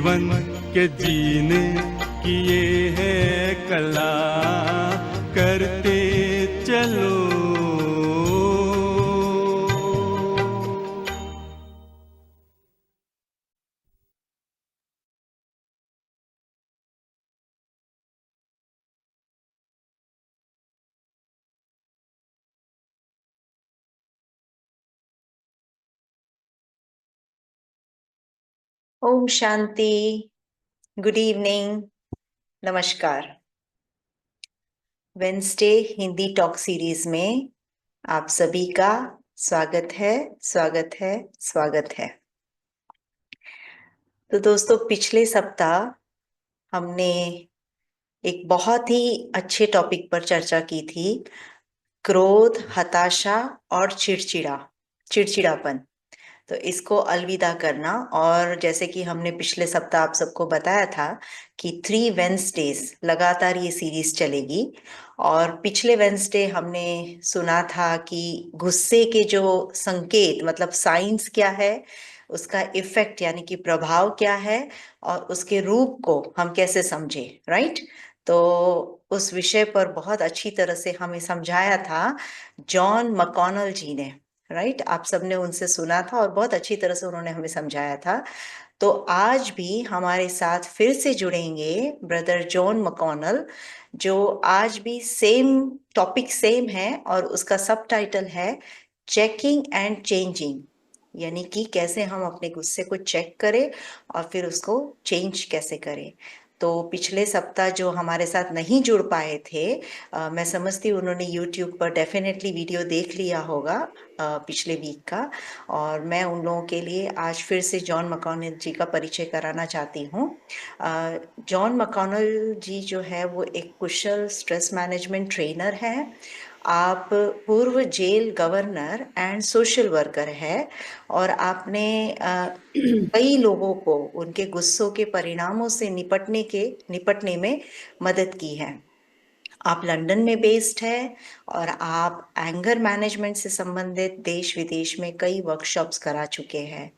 जीवन के जीने की ये है कला, करते चलो। ओम शांति, गुड इवनिंग, नमस्कार। वेंसडे हिंदी टॉक सीरीज में आप सभी का स्वागत है, स्वागत है, स्वागत है। तो दोस्तों, पिछले सप्ताह हमने एक बहुत ही अच्छे टॉपिक पर चर्चा की थी, क्रोध, हताशा और चिड़चिड़ापन। तो इसको अलविदा करना। और जैसे कि हमने पिछले सप्ताह आप सबको बताया था कि 3 वेंसडेज लगातार ये सीरीज चलेगी। और पिछले वेंसडे हमने सुना था कि गुस्से के जो संकेत मतलब साइंस क्या है, उसका इफेक्ट यानी कि प्रभाव क्या है, और उसके रूप को हम कैसे समझे, राइट। तो उस विषय पर बहुत अच्छी तरह से हमें समझाया था जॉन मकॉनल जी ने, राइट। आप सबने उनसे सुना था और बहुत अच्छी तरह से उन्होंने हमें समझाया था। तो आज भी हमारे साथ फिर से जुड़ेंगे ब्रदर जॉन मकॉनल, जो आज भी टॉपिक सेम है और उसका सब टाइटल है चेकिंग एंड चेंजिंग, यानी कि कैसे हम अपने गुस्से को चेक करें और फिर उसको चेंज कैसे करें। तो पिछले सप्ताह जो हमारे साथ नहीं जुड़ पाए थे, मैं समझती हूँ उन्होंने YouTube पर डेफिनेटली वीडियो देख लिया होगा पिछले वीक का। और मैं उन लोगों के लिए आज फिर से जॉन मकॉनल जी का परिचय कराना चाहती हूँ। जॉन मकॉनल जी जो है वो एक कुशल स्ट्रेस मैनेजमेंट ट्रेनर है। आप पूर्व jail governor and social worker है और आपने कई लोगों को उनके गुस्सों के परिणामों से निपटने में मदद की है। आप लंदन में बेस्ड है और आप एंगर मैनेजमेंट से संबंधित देश विदेश में कई वर्कशॉप्स करा चुके हैं।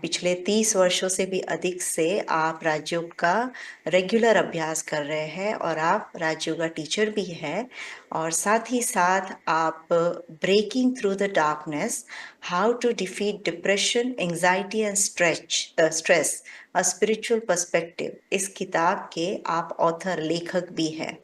पिछले 30 वर्षों से भी अधिक से आप राजयोग का रेगुलर अभ्यास कर रहे हैं और आप राजयोग का टीचर भी है। और साथ ही साथ आप breaking through the darkness, how to defeat depression, anxiety and stress, a spiritual perspective, इस किताब के आप ऑथर, लेखक भी हैं।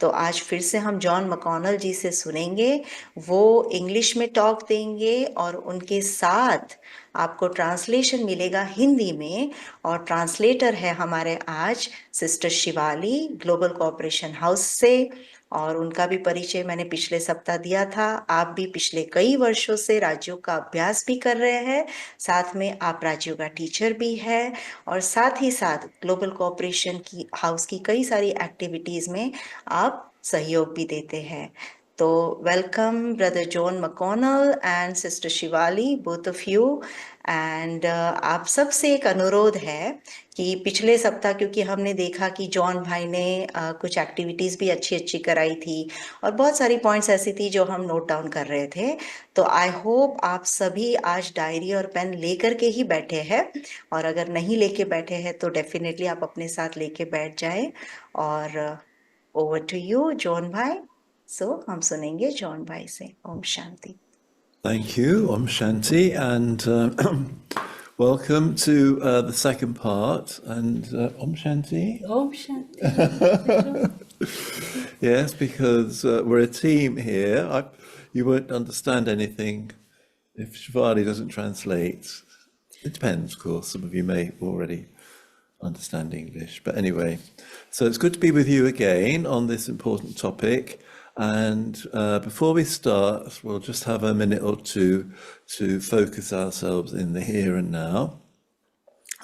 तो आज फिर से हम जॉन मकॉनल जी से सुनेंगे। वो इंग्लिश में टॉक देंगे और उनके साथ आपको ट्रांसलेशन मिलेगा हिंदी में। और ट्रांसलेटर है हमारे आज sister Shivali, global cooperation house से। और उनका भी परिचय मैंने पिछले सप्ताह दिया था। आप भी पिछले कई वर्षों से राजयोग का अभ्यास भी कर रहे हैं, साथ में आप राजयोग का टीचर भी है और साथ ही साथ ग्लोबल कोऑपरेशन की हाउस की कई सारी एक्टिविटीज में आप सहयोग भी देते हैं। तो welcome brother John McConnell and sister Shivali, both of you. And आप सबसे एक अनुरोध है कि पिछले सप्ताह क्योंकि हमने देखा कि जॉन भाई ने कुछ एक्टिविटीज भी अच्छी अच्छी कराई थी और बहुत सारी पॉइंट्स ऐसी थी जो हम नोट डाउन कर रहे थे। तो आई होप आप सभी आज डायरी और पेन लेकर के ही बैठे हैं, और अगर नहीं लेके बैठे हैं तो डेफिनेटली आप अपने साथ लेके बैठ जाए। और ओवर टू यू जॉन भाई। सो हम सुनेंगे जॉन भाई से। Om Shanti. Thank you, Om Shanti, and welcome to the second part. And Om Shanti. Om Shanti. Yes, because we're a team here. You won't understand anything if Shivali doesn't translate. It depends, of course. Some of you may already understand English. But anyway, so it's good to be with you again on this important topic. And before we start, we'll just have a minute or two to focus ourselves in the here and now.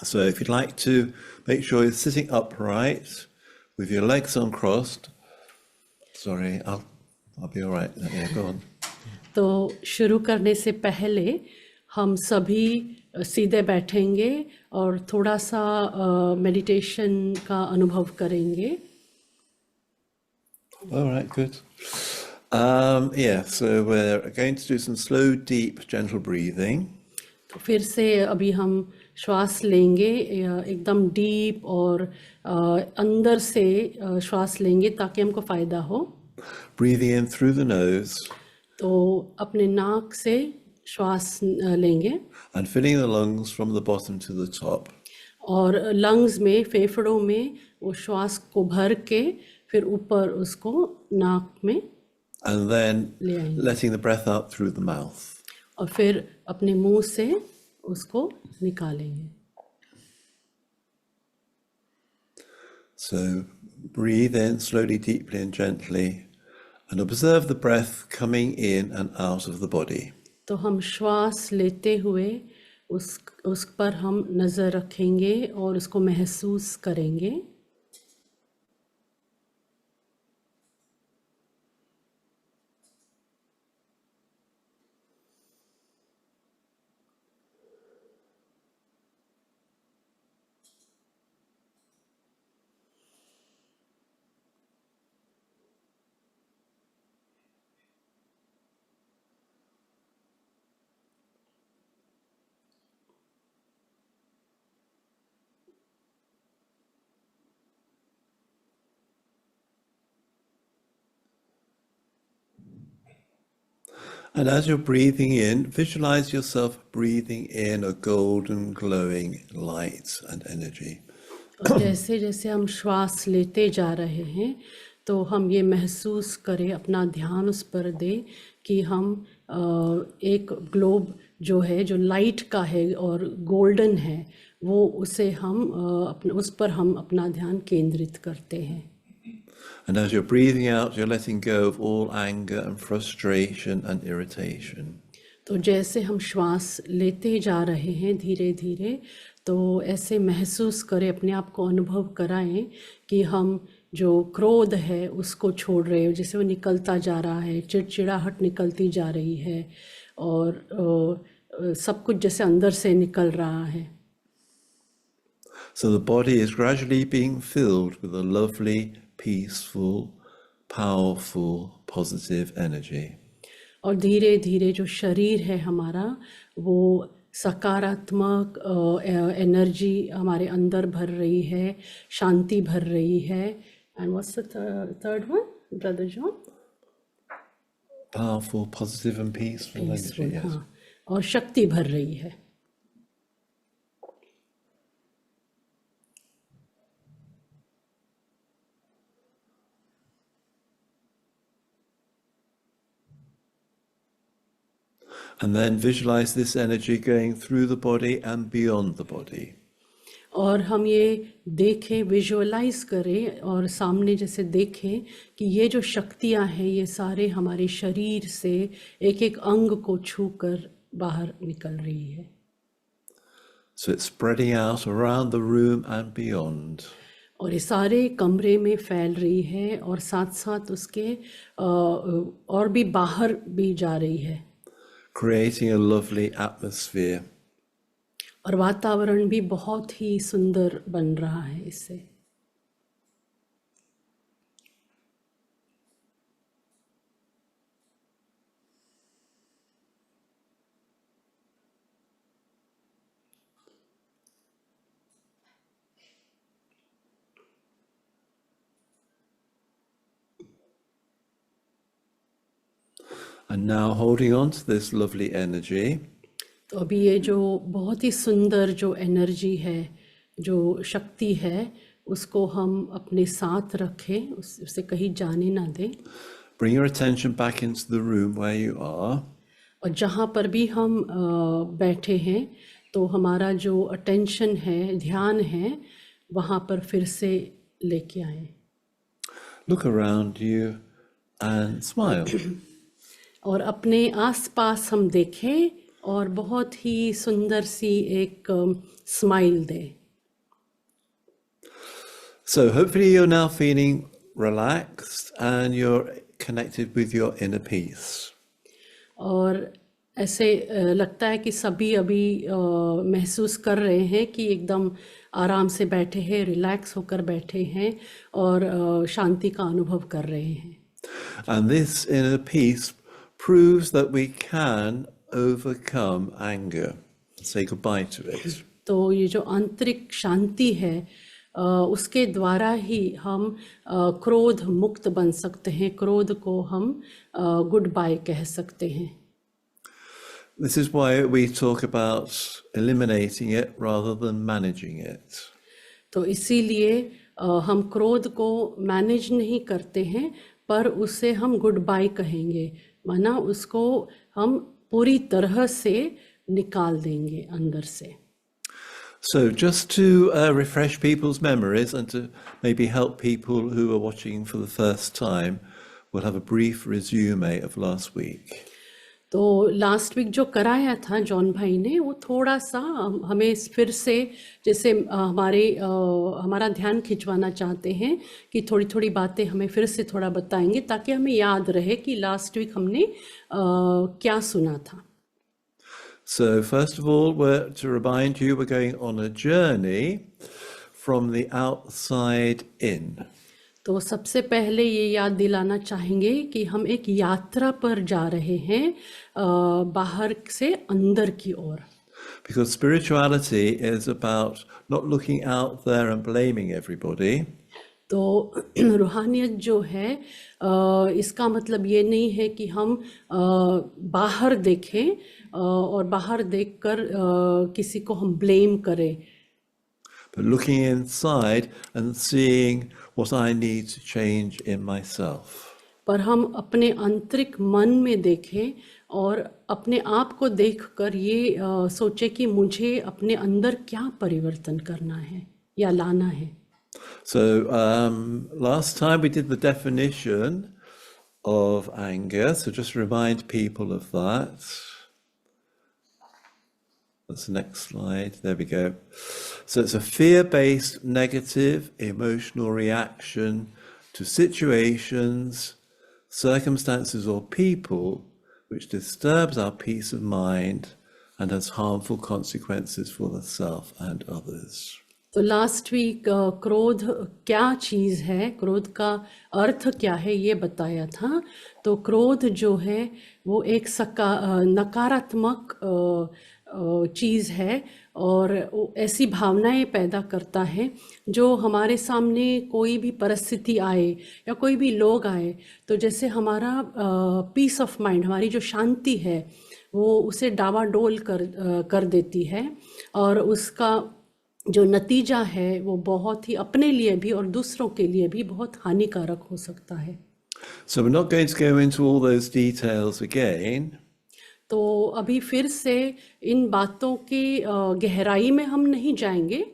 So if you'd like to make sure you're sitting upright with your legs uncrossed. Sorry, I'll be all right. Yeah, go on. तो शुरू करने से पहले हम सभी सीधे बैठेंगे और थोड़ा सा मेडिटेशन का अनुभव करेंगे। All right, good. So we're going to do some slow, deep, gentle breathing. तो फिर से अभी हम श्वास लेंगे एकदम डीप और अंदर से श्वास लेंगे ताकि हमको फ़ायदा हो। Breathing in through the nose तो अपने नाक से श्वास लेंगे and filling the lungs from the bottom to the top. और लंग्स में, फेफड़ों में वो श्वास को भर के फिर ऊपर उसको नाक में And then ले आएंगे letting the breath out through the mouth. और फिर अपने मुंह से उसको निकालेंगे। So breathe in slowly, deeply, and gently, and observe the breath coming in and out of the body. तो हम श्वास लेते हुए उस पर हम नज़र रखेंगे और उसको महसूस करेंगे। And as you're breathing in, visualize yourself breathing in a golden, glowing light and energy. और जैसे जैसे हम श्वास लेते जा रहे हैं तो हम ये महसूस करें, अपना ध्यान उस पर दें कि हम एक ग्लोब जो है, जो लाइट का है और गोल्डन है, वो उसे हम उस पर हम अपना ध्यान केंद्रित करते हैं। And as you're breathing out, you're letting go of all anger and frustration and irritation. तो जैसे हम श्वास लेते जा रहे हैं धीरे धीरे, तो ऐसे महसूस करें, अपने आप को अनुभव कराएं कि हम जो क्रोध है उसको छोड़ रहे हो, जैसे वो निकलता जा रहा है, चिड़चिड़ाहट निकलती जा रही है और सब कुछ जैसे अंदर से निकल रहा है। So the body is gradually being filled with a lovely, peaceful, powerful, positive energy. और धीरे धीरे जो शरीर है हमारा, वो सकारात्मक एनर्जी हमारे अंदर भर रही है, शांति भर रही है। And what's the third one, brother John? Powerful, positive, and peaceful energy. Yes. हाँ, और शक्ति भर रही है। And then visualize this energy going through the body and beyond the body. और हम ये देखें, विजुअलाइज करें और सामने जैसे देखें कि ये जो शक्तियाँ हैं ये सारे हमारे शरीर से एक एक अंग को छूकर बाहर निकल रही है। So it's spreading out around the room and beyond. और ये सारे कमरे में फैल रही है और साथ साथ उसके और भी बाहर भी जा रही है। Creating a lovely atmosphere. और वातावरण भी बहुत ही सुंदर बन रहा है इससे। And now holding on to this lovely energy, तो अभी ये जो बहुत ही सुंदर जो एनर्जी है, जो शक्ति है, उसको हम अपने साथ रखें, उसे कहीं जाने ना दें। bring your attention back into the room where you are. और जहाँ पर भी हम बैठे हैं तो हमारा जो अटेंशन है, ध्यान है, वहाँ पर फिर से लेके आए। Look around you and smile. और अपने आसपास हम देखें और बहुत ही सुंदर सी एक स्माइल दें। So hopefully you're now feeling relaxed and you're connected with your inner peace. और ऐसे लगता है कि सभी अभी महसूस कर रहे हैं कि एकदम आराम से बैठे हैं, रिलैक्स होकर बैठे हैं और शांति का अनुभव कर रहे हैं। And this inner peace proves that we can overcome anger. Say goodbye to it. तो ये जो आंतरिक शांति है उसके द्वारा ही हम क्रोध मुक्त बन सकते हैं, क्रोध को हम गुड बाय कह सकते हैं। This is why we talk about eliminating it rather than managing it. तो इसीलिए हम क्रोध को मैनेज नहीं करते हैं, पर उसे हम गुड बाय कहेंगे, माना उसको हम पूरी तरह से निकाल देंगे अंदर से। So just to refresh people's memories and to maybe help people who are watching for the first time, we'll have a brief resume of last week. तो लास्ट वीक जो कराया था जॉन भाई ने, वो थोड़ा सा हमें फिर से जैसे हमारा ध्यान खिंचवाना चाहते हैं कि थोड़ी थोड़ी बातें हमें फिर से थोड़ा बताएंगे ताकि हमें याद रहे कि लास्ट वीक हमने क्या सुना था। So first of all, to remind you, we're going on a journey from the outside in. तो सबसे पहले ये याद दिलाना चाहेंगे कि हम एक यात्रा पर जा रहे हैं बाहर से अंदर की ओर। Because spirituality is about not looking out there and blaming everybody. तो रूहानियत जो है इसका मतलब ये नहीं है कि हम बाहर देखें और बाहर देखकर किसी को हम ब्लेम करें, But looking inside and seeing what I need to change in myself. पर हम अपने आंतरिक मन में देखें और अपने आप को देखकर ये सोचें कि मुझे अपने अंदर क्या परिवर्तन करना है या लाना है। So last time we did the definition of anger, so just remind people of that. That's the next slide. There we go. So it's a fear-based negative emotional reaction to situations, circumstances, or people which disturbs our peace of mind and has harmful consequences for the self and others. तो last week क्रोध क्या चीज़ है, क्रोध का अर्थ क्या है, ये बताया था। तो क्रोध जो है वो एक नकारात्मक चीज़ है और वो ऐसी भावनाएं पैदा करता है जो हमारे सामने कोई भी परिस्थिति आए या कोई भी लोग आए तो जैसे हमारा पीस ऑफ माइंड, हमारी जो शांति है वो उसे डावाडोल कर देती है और उसका जो नतीजा है वो बहुत ही अपने लिए भी और दूसरों के लिए भी बहुत हानिकारक हो सकता है। So we're not going to go into all those details again. तो अभी फिर से इन बातों की गहराई में हम नहीं जाएंगे,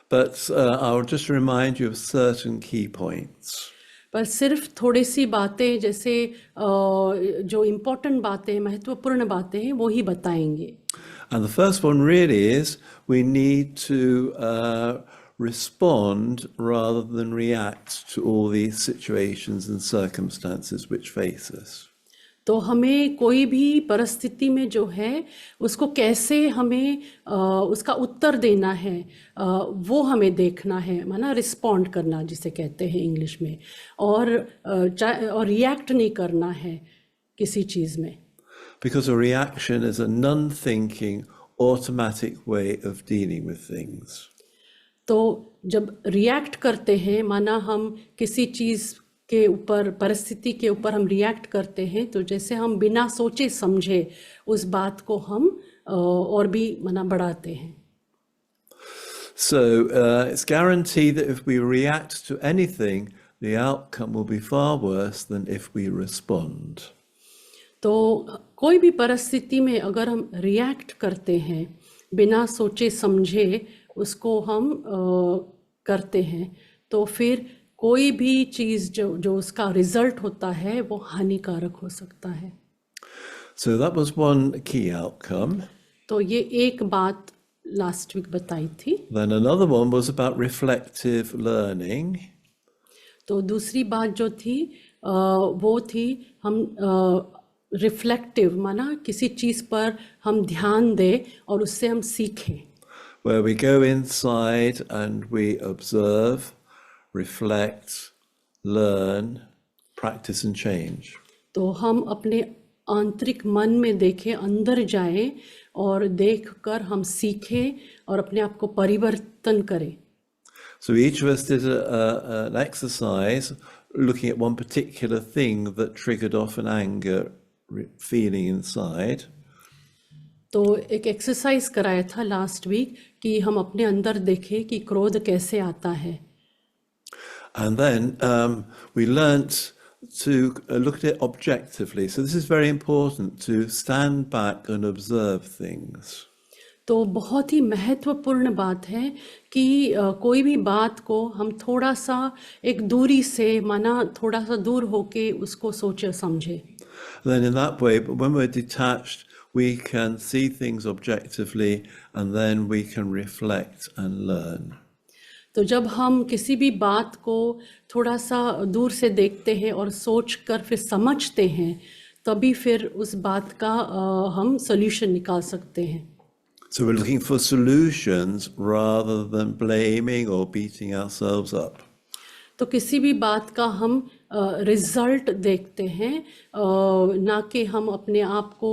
But I'll just remind you of certain key points. पर सिर्फ थोड़ी सी बातें जैसे जो इम्पोर्टेंट बातें, महत्वपूर्ण बातें हैं वो ही बताएंगे। And the first one really is we need to respond rather than react to all these situations and circumstances which face us. तो हमें कोई भी परिस्थिति में जो है उसको कैसे हमें उसका उत्तर देना है वो हमें देखना है, माना रिस्पॉन्ड करना जिसे कहते हैं इंग्लिश में, और रिएक्ट नहीं करना है किसी चीज़ में। Because a reaction is a non-thinking, automatic way of dealing with things. तो जब रिएक्ट करते हैं, माना हम किसी चीज़ के ऊपर, परिस्थिति के ऊपर हम रिएक्ट करते हैं, तो जैसे हम बिना सोचे समझे उस बात को हम और भी माना बढ़ाते हैं। So it's guaranteed that if we react to anything, the outcome will be far worse than if we respond. तो कोई भी परिस्थिति में अगर हम रिएक्ट करते हैं बिना सोचे समझे उसको हम करते हैं तो फिर कोई भी चीज़ जो उसका रिजल्ट होता है वो हानिकारक हो सकता है। So that was one key outcome. तो ये एक बात लास्ट वीक बताई थी। Then another one was about reflective learning. तो दूसरी बात जो थी वो थी हम रिफ्लेक्टिव, माना किसी चीज़ पर हम ध्यान दें और उससे हम सीखें। Where we go inside and we observe, reflect, learn, practice and change. तो हम अपने आंतरिक मन में देखें, अंदर जाएं और देखकर हम सीखें और अपने आप को परिवर्तन करें। So each of us did an exercise looking at one particular thing that triggered off an anger feeling inside. तो एक एक्सरसाइज कराया था लास्ट वीक कि हम अपने अंदर देखें कि क्रोध कैसे आता है। And then we learnt to look at it objectively. So this is very important, to stand back and observe things. तो बहुत ही महत्वपूर्ण बात है कि कोई भी बात को हम थोड़ा सा एक दूरी से माना थोड़ा सा दूर होके उसको सोचे समझे। Then in that way, when we're detached, we can see things objectively, and then we can reflect and learn. तो जब हम किसी भी बात को थोड़ा सा दूर से देखते हैं और सोच कर फिर समझते हैं, तभी फिर उस बात का हम सॉल्यूशन निकाल सकते हैं। So we're looking for solutions rather than blaming or beating ourselves up. तो किसी भी बात का हम रिजल्ट देखते हैं, ना कि हम अपने आप को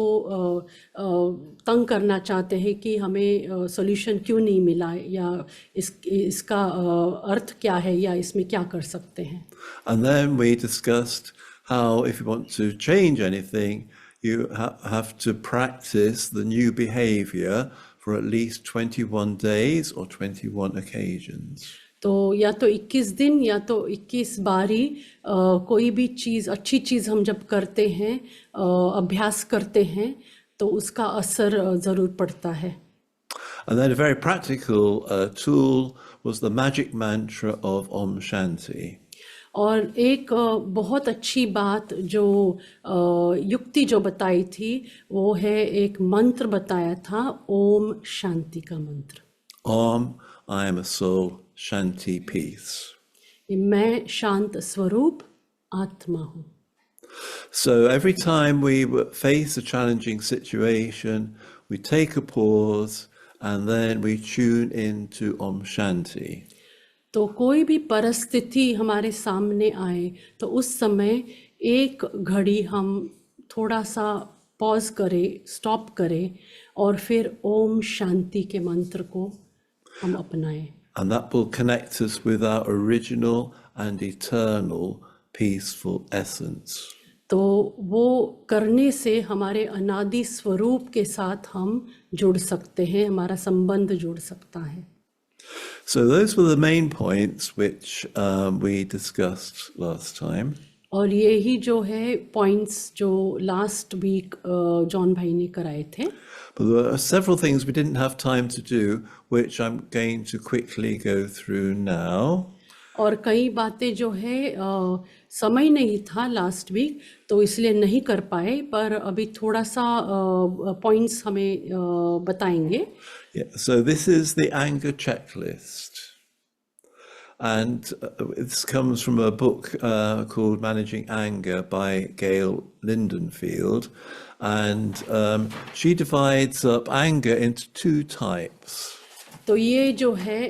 तंग करना चाहते हैं कि हमें सॉल्यूशन क्यों नहीं मिला या इसका अर्थ क्या है या इसमें क्या कर सकते हैं। And then we discussed how, if you want to change anything, you have to practice the new behavior for at least 21 days or 21 occasions. तो या तो 21 दिन या तो 21 बारी कोई भी चीज़ अच्छी चीज़ हम जब करते हैं, अभ्यास करते हैं, तो उसका असर ज़रूर पड़ता है। And then a very practical tool was the magic mantra of Om Shanti. और एक बहुत अच्छी बात जो युक्ति जो बताई थी वो है एक मंत्र बताया था, ओम शांति का मंत्र। Om, I am a soul, Shanti, peace. मैं शांत स्वरूप आत्मा हूँ। So every time we face a challenging situation, we take a pause and then we tune into Om Shanti. तो कोई भी परिस्थिति हमारे सामने आए तो उस समय एक घड़ी हम थोड़ा सा पॉज करें, स्टॉप करें और फिर ओम शांति के मंत्र को हम अपनाएं। And that will connect us with our original and eternal peaceful essence. तो वो करने से हमारे अनादि स्वरूप के साथ हम जुड़ सकते हैं, हमारा संबंध जुड़ सकता है। So those were the main points which we discussed last time. और ये ही जो है पॉइंट्स जो लास्ट वीक जॉन भाई ने कराए थे। But there are several things we didn't have time to do, which I'm going to quickly go through now. और कई बातें जो है समय नहीं था लास्ट वीक तो इसलिए नहीं कर पाए, पर अभी थोड़ा सा पॉइंट्स हमें बताएंगे। Yeah, so this is the anger checklist. And this comes from a book called Managing Anger by Gail Lindenfield. And she divides up anger into two types. तो ये जो है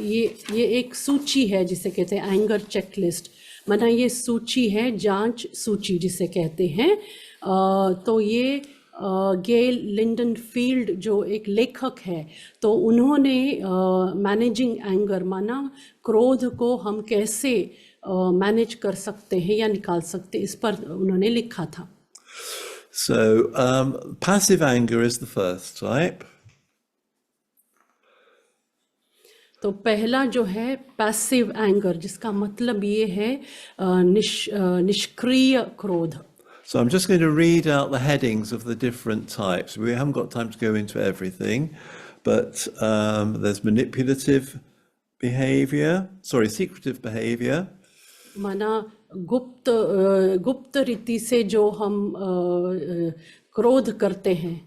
ये एक सूची है जिसे कहते हैं एंगर चेकलिस्ट, माना ये सूची है, जांच सूची जिसे कहते हैं। तो ये गेल लिंडनफील्ड जो एक लेखक है, तो उन्होंने मैनेजिंग एंगर माना क्रोध को हम कैसे मैनेज कर सकते हैं या निकाल सकते हैं, इस पर उन्होंने लिखा था। So passive anger is the first type. तो पहला जो है पैसिव एंगर, जिसका मतलब ये है निष्क्रिय क्रोध। So I'm just going to read out the headings of the different types. We haven't got time to go into everything, but there's manipulative behavior, secretive behavior. माना गुप्त रीति से जो हम क्रोध करते हैं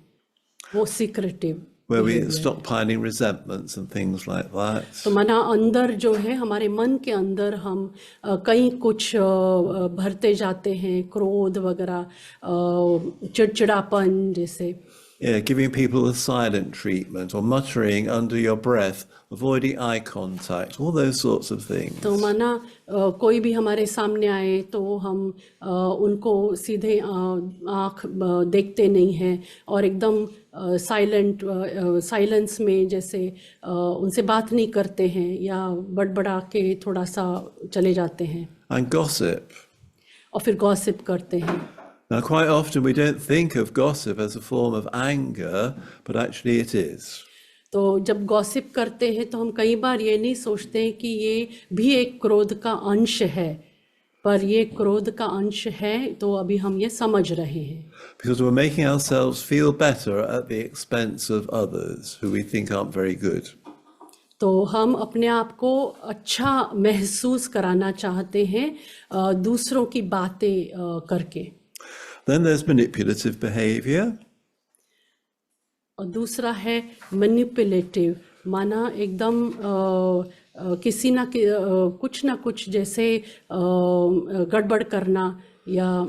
वो secretive, where we stockpiling resentments and things like that. तो माना अंदर जो है हमारे मन के अंदर हम कहीं कुछ भरते जाते हैं, क्रोध वगैरह, चिड़चिड़ापन जैसे। Yeah, giving people a silent treatment or muttering under your breath, avoiding eye contact, all those sorts of things. तो माना कोई भी हमारे सामने आए तो हम उनको सीधे आँख देखते नहीं हैं और एकदम साइलेंस में जैसे उनसे बात नहीं करते हैं या बड़बड़ा के थोड़ा सा चले जाते हैं And gossip. और फिर गॉसिप करते हैं. Now, quite often we don't think of gossip as a form of anger, but actually it is. तो जब गॉसिप करते हैं तो हम कई बार ये नहीं सोचते हैं कि ये भी एक क्रोध का अंश है, पर ये क्रोध का अंश है तो अभी हम ये समझ रहे हैं. Because we're making ourselves feel better at the expense of others who we think aren't very good. तो हम अपने आप को अच्छा महसूस कराना चाहते हैं दूसरों की बातें करके. Then there's manipulative behavior. और दूसरा है मैनिपुलेटिव, माना एकदम किसी ना कुछ ना कुछ जैसे गड़बड़ करना या.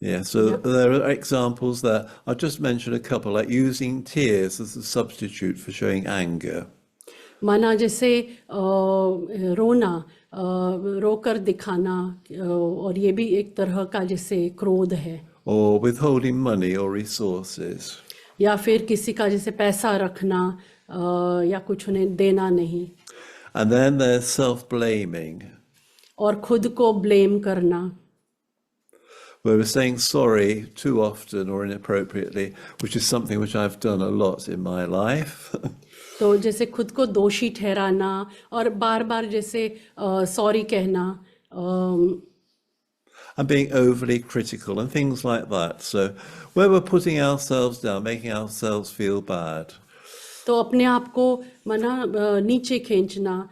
Yeah, so there are examples there. I'll just mention a couple, like using tears as a substitute for showing anger. माना जैसे रोना, रोकर दिखाना, और ये भी एक तरह का जैसे क्रोध है. Or withholding money or resources. या फिर किसी का जैसे पैसा रखना या कुछ उन्हें देना नहीं. And then there's self-blaming, और खुद को ब्लेम करना, where we're saying sorry too often or inappropriately, which is something which I've done a lot in my life. तो जैसे खुद को दोषी ठहराना और बार बार जैसे सॉरी कहना, And being overly critical and things like that. So where we're putting ourselves down, making ourselves feel bad. तो अपने आप को मना नीचे खींचना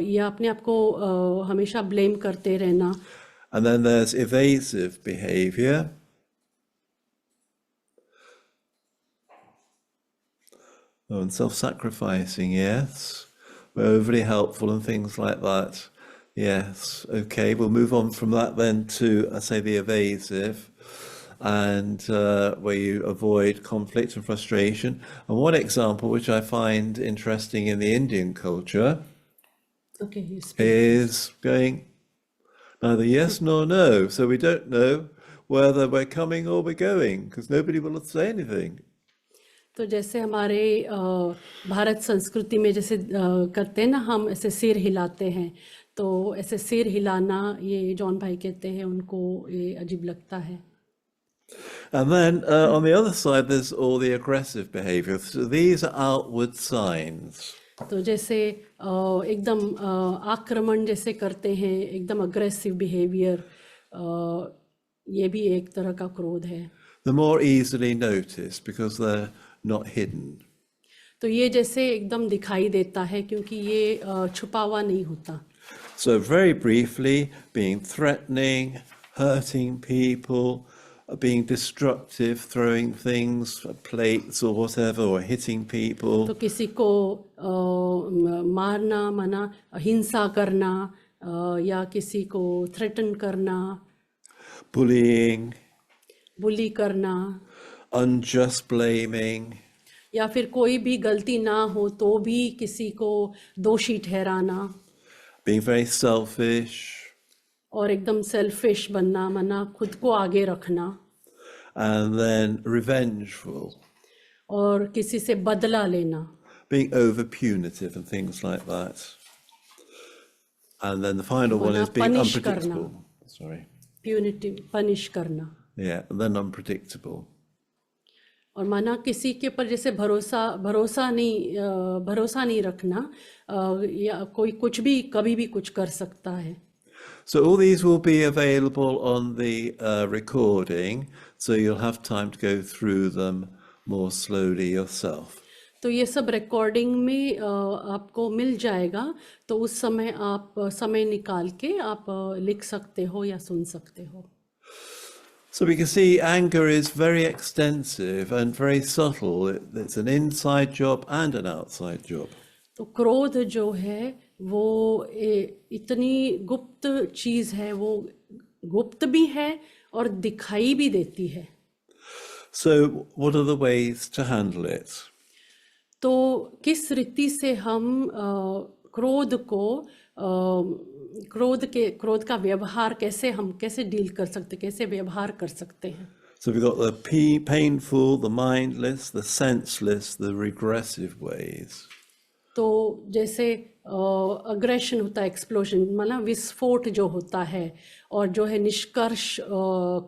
या अपने आप को हमेशा ब्लेम करते रहना. And then there's evasive behavior. Oh, and self-sacrificing, yes. We're overly helpful and things like that. Yes, okay, we'll move on from that then to, I say, the evasive, and where you avoid conflict and frustration. And one example which I find interesting in the Indian culture Okay, is going neither yes nor no. So we don't know whether we're coming or we're going, because nobody will say anything. तो जैसे हमारे भारत संस्कृति में जैसे करते हैं ना, हम ऐसे सिर हिलाते हैं, तो ऐसे सिर हिलाना ये जॉन भाई कहते हैं उनको ये अजीब लगता है. And then on the other side, there's all the aggressive behavior. So these are outward signs. तो जैसे एकदम आक्रमण जैसे करते हैं, एकदम अग्रेसिव बिहेवियर, ये भी एक तरह का क्रोध है. They're more easily noticed because they're not hidden. तो ये जैसे एकदम दिखाई देता है क्योंकि ये छुपा हुआ नहीं होता. So very briefly, being threatening, hurting people, being destructive, throwing things, plates or whatever, or hitting people. तो किसी को मारना, माना हिंसा करना, या किसी को थ्रेटन करना, Bullying, बुली करना, unjust blaming, या फिर कोई भी गलती ना हो तो भी किसी को दोषी ठहराना, being very selfish, और एकदम सेल्फिश बनना, माना खुद को आगे रखना, and then revengeful, और किसी से बदला लेना, being over punitive and things like that. And then the final one is being punish unpredictable. करना. Sorry. प्यूनिटिव, पनिश करना. Yeah, and then unpredictable. और माना किसी के ऊपर जैसे भरोसा नहीं रखना, या कोई कुछ भी कभी भी कुछ कर सकता है. So all these will be available on the recording, so you'll have time to go through them more slowly yourself. तो ये सब रिकॉर्डिंग में आपको मिल जाएगा, तो उस समय आप समय निकाल के आप लिख सकते हो या सुन सकते हो. So we can see anger is very extensive and very subtle. It's an inside job and an outside job. तो क्रोध जो है वो इतनी गुप्त चीज़ है, वो गुप्त भी है और दिखाई भी देती है. So what are the ways to handle it? तो किस रीति से हम क्रोध का व्यवहार कैसे डील कर सकते, कैसे व्यवहार कर सकते हैं? So we've got the painful, the mindless, the senseless, the regressive ways. तो जैसे अग्रेशन होता है, एक्सप्लोजन मतलब विस्फोट जो होता है, और जो है निष्कर्ष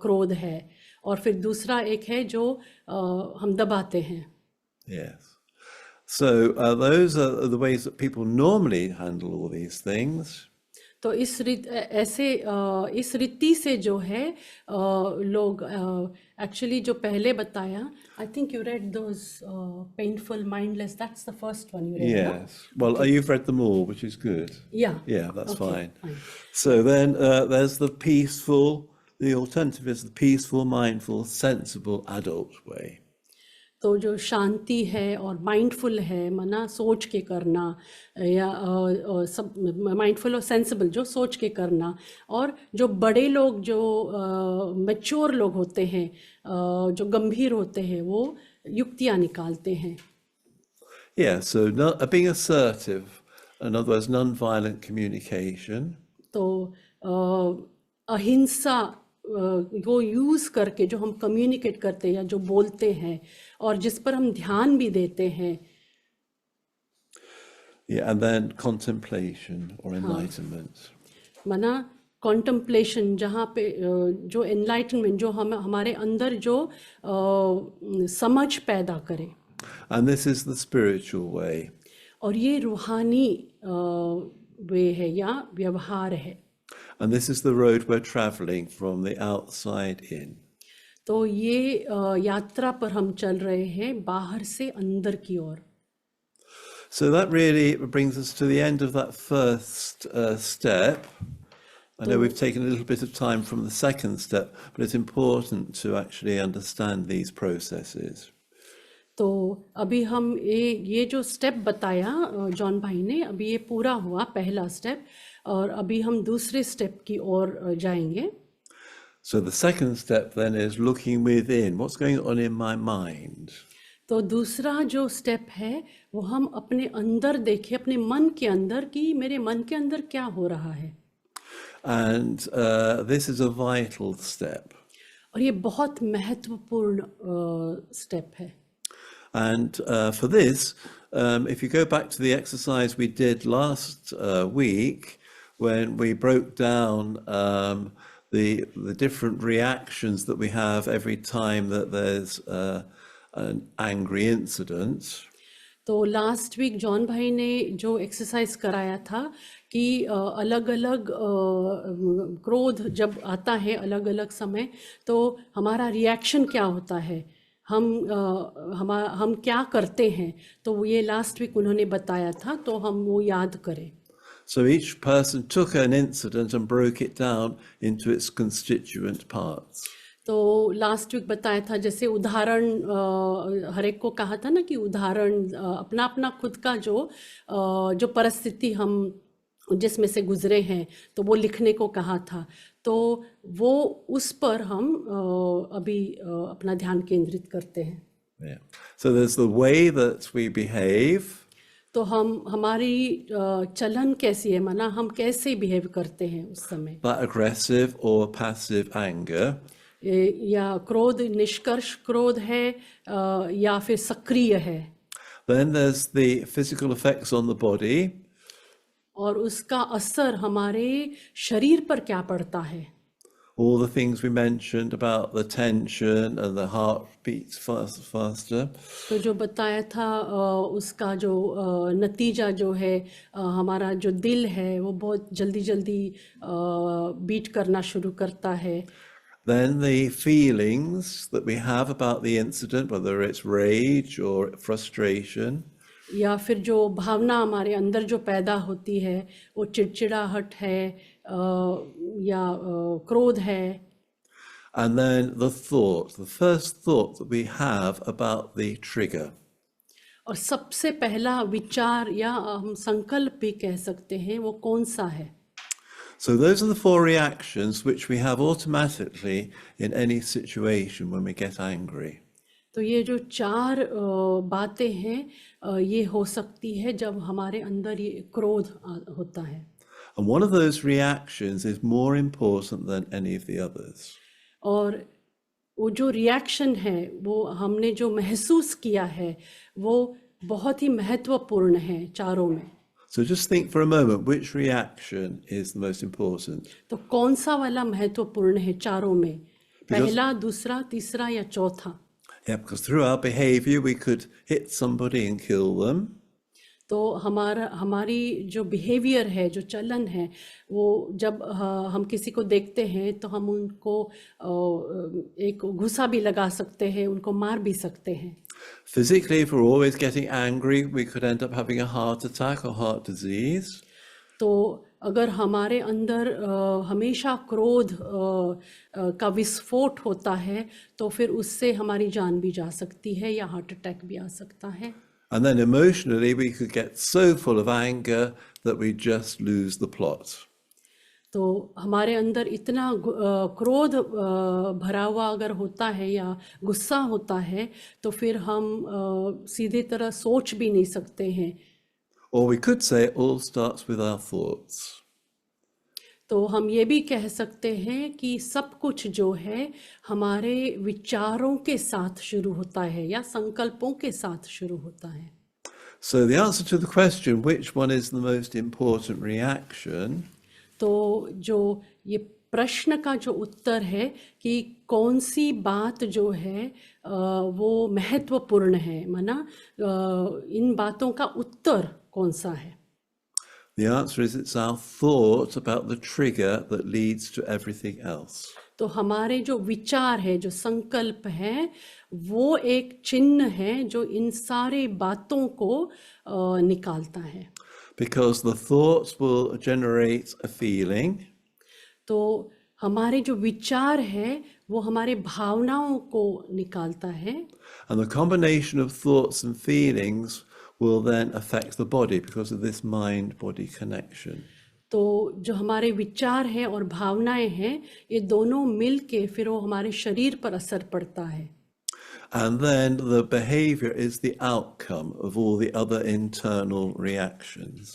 क्रोध है, और फिर दूसरा एक है जो हम दबाते हैं. Yes. So those are the ways that people normally handle all these things. तो इस रीति से जो है लोग एक्चुअली जो पहले बताया, I think you read those painful mindless, that's the first one you read. Yes. Well, you've read them all, which is good. Yeah. Yeah, that's Okay, fine. fine. So then there's the peaceful, the alternative is the peaceful, mindful, sensible adult way. तो जो शांति है और mindful है, मना सोच के करना, या सब माइंडफुल और सेंसिबल जो सोच के करना, और जो बड़े लोग जो मैच्योर लोग होते हैं, जो गंभीर होते हैं, वो युक्तियाँ निकालते हैं. Yeah, so being assertive, in other words, non-violent communication. तो अहिंसा को यूज़ करके जो हम कम्युनिकेट करते हैं या जो बोलते हैं और जिस पर हम ध्यान भी देते हैं. Yeah, and then contemplation or enlightenment. मना कॉन्टम्पलेशन, जहाँ पे जो एनलाइटनमेंट जो हमारे अंदर जो समझ पैदा करे. And this is the spiritual way. और ये रूहानी वे है या व्यवहार है. And this is the road we're traveling from the outside in. तो ये यात्रा पर हम चल रहे हैं बाहर से अंदर की ओर. So that really brings us to the end of that first step. I know we've taken a little bit of time from the second step, but it's important to actually understand these processes. तो अभी हम ये जो step बताया John भाई ने, अभी ये पूरा हुआ पहला स्टेप, और अभी हम दूसरे स्टेप की ओर जाएंगे. So the second step then is looking within. What's going on in my mind? तो दूसरा जो स्टेप है वो हम अपने अंदर देखें, अपने मन के अंदर, कि मेरे मन के अंदर क्या हो रहा है. And this is a vital step. और ये बहुत महत्वपूर्ण स्टेप है. And for this, if you go back to the exercise we did last week, when we broke down the different reactions that we have every time that there's an angry incident. तो last week John भाई ने जो exercise कराया था कि अलग अलग क्रोध जब आता है अलग अलग समय, तो हमारा रिएक्शन क्या होता है, हम क्या करते हैं. तो ये लास्ट वीक उन्होंने बताया था, तो हम वो याद करें. So each person took an incident and broke it down into its constituent parts. तो लास्ट वीक बताया था, जैसे उदाहरण हर एक को कहा था ना कि उदाहरण अपना अपना खुद का जो परिस्थिति हम जिसमें से गुजरे हैं, तो वो लिखने को कहा था. तो वो उस पर हम अभी अपना ध्यान केंद्रित करते हैं. Yeah. So there's the way that we behave. तो हमारी चलन कैसी है, माना हम कैसे बिहेव करते हैं उस समय. That aggressive or passive anger. या क्रोध निष्कर्ष क्रोध है या फिर सक्रिय है. Then there's the physical effects on the body. और उसका असर हमारे शरीर पर क्या पड़ता है. All the things we mentioned about the tension and the heart beats faster. तो जो बताया था उसका जो नतीजा जो है, हमारा जो दिल है वो बहुत जल्दी जल्दी बीट करना शुरू करता है. Then the feelings that we have about the incident, whether it's rage or frustration. या फिर जो भावना हमारे अंदर जो पैदा होती है, वो चिड़चिड़ाहट है या क्रोध है. And then the thought, the first thought that we have about the trigger. और सबसे पहला विचार या हम संकल्प भी कह सकते हैं, वो कौन सा है. So those are the four reactions which we have automatically in any situation when we get angry. तो ये जो चार बातें हैं ये हो सकती है जब हमारे अंदर ये क्रोध होता है. And one of those reactions is more important than any of the others. और वो जो रिएक्शन है, वो हमने जो महसूस किया है, वो बहुत ही महत्वपूर्ण है चारों में। So just think for a moment, which reaction is the most important? तो कौन सा वाला महत्वपूर्ण है चारों में? Because- पहला, दूसरा, तीसरा या चौथा? Yeah, because through our behavior, we could hit somebody and kill them. तो हमारी जो बिहेवियर है, जो चलन है, वो जब हम किसी को देखते हैं तो हम उनको एक घुसा भी लगा सकते हैं, उनको मार भी सकते हैं। Physically, if we're always getting angry, we could end up having a heart attack or heart disease. तो अगर हमारे अंदर हमेशा क्रोध का विस्फोट होता है तो फिर उससे हमारी जान भी जा सकती है या हार्ट अटैक भी आ सकता है। And then emotionally, we could get so full of anger that we just lose the plot. तो हमारे अंदर इतना क्रोध भरा हुआ अगर होता है या गुस्सा होता है तो फिर हम सीधे तरह सोच भी नहीं सकते हैं। Or we could say it all starts with our thoughts. तो हम ये भी कह सकते हैं कि सब कुछ जो है हमारे विचारों के साथ शुरू होता है या संकल्पों के साथ शुरू होता है। So the answer to the question, which one is the most important reaction, तो जो ये प्रश्न का जो उत्तर है कि कौन सी बात जो है वो महत्वपूर्ण है, माना इन बातों का उत्तर कौन सा है? the answer is it's our thought about the trigger that leads to everything else. तो हमारे जो विचार है, जो संकल्प है, वो एक चिन्ह है जो इन सारे बातों को निकालता है। Because the thoughts will generate a feeling, तो हमारे जो विचार है वो हमारे भावनाओं को निकालता है, and the combination of thoughts and feelings will then affect the body because of this mind-body connection. तो जो हमारे विचार हैं और भावनाएं हैं, ये दोनों मिल के फिर वो हमारे शरीर पर असर पड़ता है। And then the behavior is the outcome of all the other internal reactions.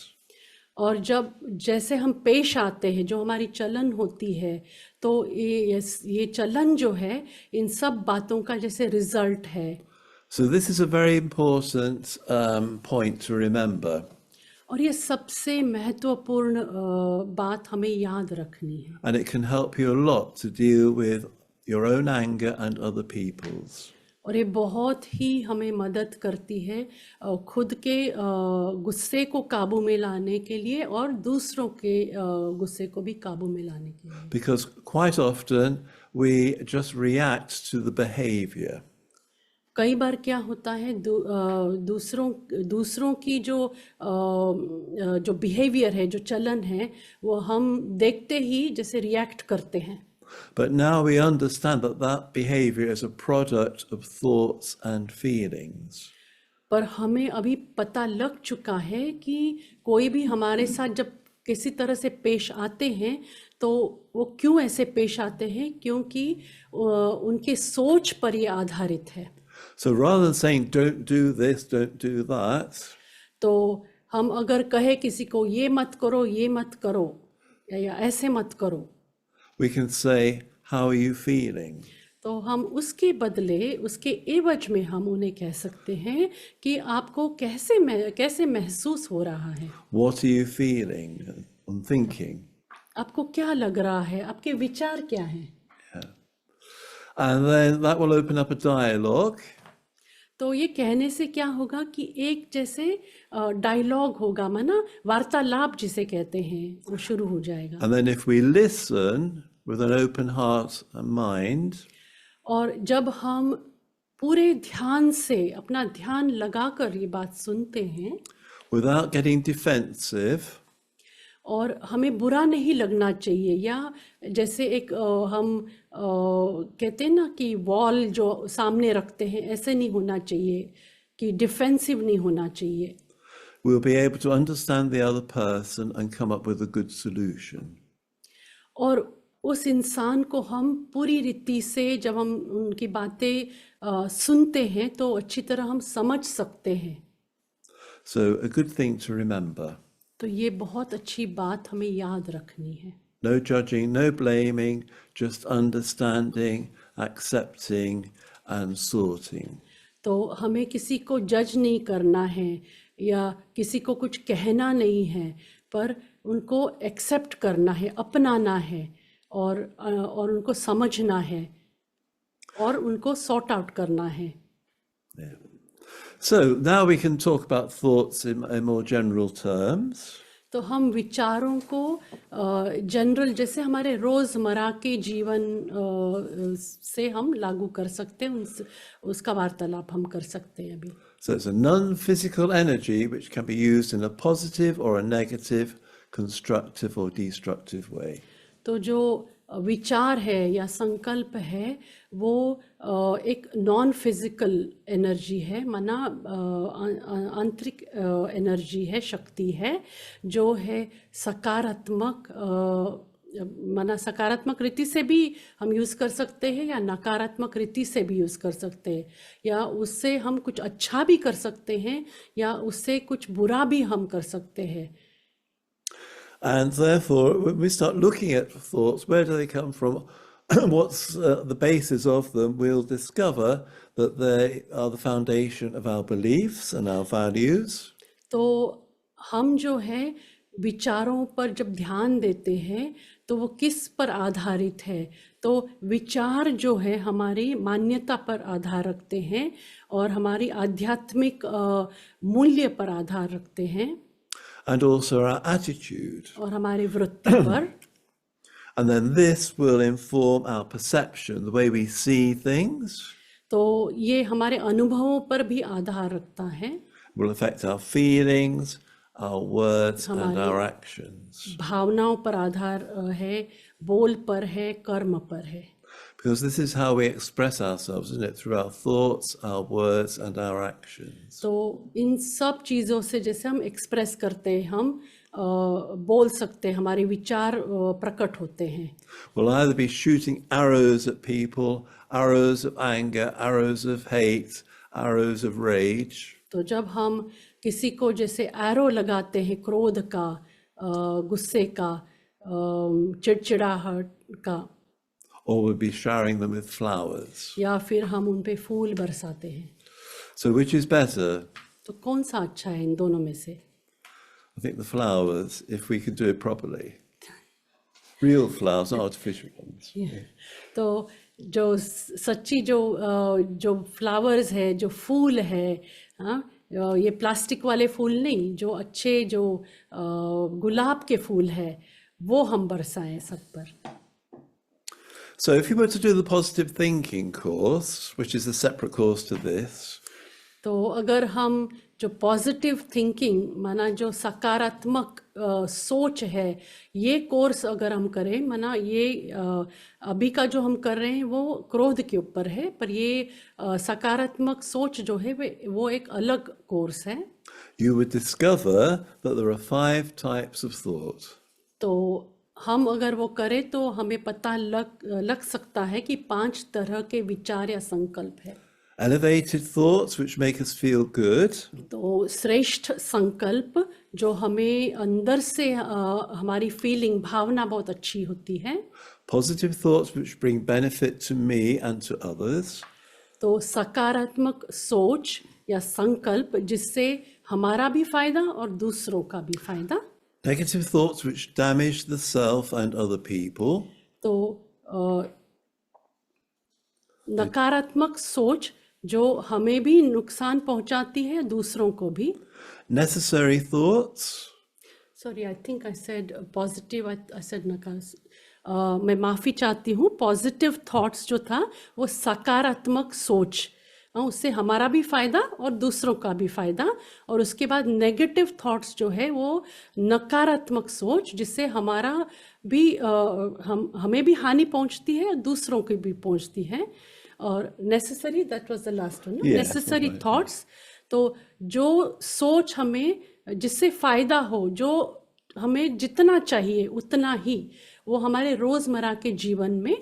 और जब जैसे हम पेश आते हैं, जो हमारी चलन होती है, तो ये चलन जो है इन सब बातों का जैसे रिजल्ट है। So this is a very important point to remember. और ये सबसे महत्वपूर्ण बात हमें याद रखनी है। And it can help you a lot to deal with your own anger and other people's. और ये बहुत ही हमें मदद करती है खुद के गुस्से को काबू में लाने के लिए और दूसरों के गुस्से को भी काबू में लाने के लिए। Because quite often we just react to the behavior. कई बार क्या होता है, दूसरों की जो बिहेवियर है, जो चलन है, वो हम देखते ही जैसे रिएक्ट करते हैं। But now we understand that that behavior is a product of thoughts and feelings. पर हमें अभी पता लग चुका है कि कोई भी हमारे साथ जब किसी तरह से पेश आते हैं तो वो क्यों ऐसे पेश आते हैं, क्योंकि उनके सोच पर ये आधारित है। So rather than saying don't do this, don't do that, तो हम अगर कहे किसी को ये मत करो, ये मत करो या ऐसे मत करो, we can say, how are you feeling? तो हम उसके बदले, उसके एवज में हम उन्हें कह सकते हैं कि आपको कैसे महसूस हो रहा है, What are you feeling and thinking? आपको क्या लग रहा है, आपके विचार क्या हैं। And then that will open up a dialogue. तो ये कहने से क्या होगा कि एक जैसे डायलॉग होगा, माना वार्तालाप जिसे कहते हैं, वो शुरू हो जाएगा। And then if we listen with an open heart and mind, और जब हम पूरे ध्यान से अपना ध्यान लगाकर ये बात सुनते हैं without getting defensive, और हमें बुरा नहीं लगना चाहिए, या जैसे एक हम कहते हैं ना कि वॉल जो सामने रखते हैं, ऐसे नहीं होना चाहिए कि डिफेंसिव नहीं होना चाहिए। we'll be able to understand the other person and come up with a good solution. और उस इंसान को हम पूरी रीति से जब हम उनकी बातें सुनते हैं तो अच्छी तरह हम समझ सकते हैं। So a good thing to remember. तो ये बहुत अच्छी बात हमें याद रखनी है। No judging, no blaming, just understanding, accepting, and sorting. तो हमें किसी को जज नहीं करना है या किसी को कुछ कहना नहीं है, पर उनको एक्सेप्ट करना है, अपनाना है और उनको समझना है और उनको सॉर्ट आउट करना है. So now we can talk about thoughts in more general terms. तो हम विचारों को जनरल जैसे हमारे रोज़मर्रा के जीवन से हम लागू कर सकते हैं, उसका वार्तालाप हम कर सकते हैं अभी. So it's a non-physical energy which can be used in a positive or a negative, constructive or destructive way. तो जो विचार है या संकल्प है वो एक नॉन फिजिकल एनर्जी है, माना आंतरिक एनर्जी है, शक्ति है, जो है सकारात्मक, माना सकारात्मक रीति से भी हम यूज़ कर सकते हैं या नकारात्मक रीति से भी यूज़ कर सकते हैं, या उससे हम कुछ अच्छा भी कर सकते हैं या उससे कुछ बुरा भी हम कर सकते हैं. And therefore, when we start looking at thoughts, where do they come from? What's the basis of them? We'll discover that they are the foundation of our beliefs and our values. तो हम जो है विचारों पर जब ध्यान देते हैं तो वो किस पर आधारित है, तो विचार जो है हमारी मान्यता पर आधार रखते हैं और हमारी आध्यात्मिक मूल्य पर आधार रखते हैं. And also our attitude. और हमारे वृत्ति पर. And then this will inform our perception, the way we see things. तो ये हमारे अनुभवों पर भी आधार रखता है. Will affect our feelings, our words and our actions. भावनाओं पर आधार है, बोल पर है, कर्म पर है. Because this is how we express ourselves, isn't it? Through our thoughts, our words and our actions. तो इन सब चीज़ों से जैसे हम एक्सप्रेस करते हैं, हम बोल सकते हैं, हमारे विचार प्रकट होते हैं. We'll either be shooting arrows at people, arrows of anger, arrows of hate, arrows of rage. तो जब हम किसी को जैसे एरो लगाते हैं, क्रोध का, गुस्से का, चिड़चिड़ाहट का, or we'll be showering them with flowers. या फिर हम उन पे फूल बरसाते हैं. So which is better? तो कौन सा अच्छा है इन दोनों में से? I think the flowers, if we can do it properly. Real flowers, not artificial ones. तो जो सच्ची जो फ्लावर्स है, जो फूल है, हाँ, ये प्लास्टिक वाले फूल नहीं, जो अच्छे जो गुलाब के फूल है वो हम बरसाएं सब पर. So if you were to do the positive thinking course, which is a separate course to this, तो अगर हम जो पॉजिटिव थिंकिंग, माना जो सकारात्मक सोच है, ये कोर्स अगर हम करें, माना ये अभी का जो हम कर रहे हैं वो क्रोध के ऊपर है, पर ये सकारात्मक सोच जो है वो एक अलग कोर्स है. you would discover that there are 5 types of thought. तो हम अगर वो करें तो हमें पता लग सकता है कि 5 तरह के विचार या संकल्प है. Elevated thoughts which make us feel good. तो श्रेष्ठ संकल्प जो हमें अंदर से हमारी फीलिंग, भावना बहुत अच्छी होती है. Positive thoughts which bring benefit to me and to others. तो सकारात्मक सोच या संकल्प जिससे हमारा भी फायदा और दूसरों का भी फायदा. Negative thoughts which damage the self and other people. तो नकारात्मक सोच जो हमें भी नुकसान पहुंचाती है, दूसरों को भी. Necessary thoughts. Sorry, I think I said positive, I said नकारात्मक. मैं माफ़ी चाहती हूँ. पॉजिटिव थॉट्स जो था वो सकारात्मक सोच, उससे हमारा भी फ़ायदा और दूसरों का भी फ़ायदा. और उसके बाद नेगेटिव थॉट्स जो है वो नकारात्मक सोच जिससे हमारा भी हमें भी हानि पहुंचती है, दूसरों की भी पहुंचती है. और necessary, that was the last one, necessary thoughts. तो जो सोच हमें जिससे फ़ायदा हो, जो हमें जितना चाहिए उतना ही, वो हमारे रोज़मर्रा के जीवन में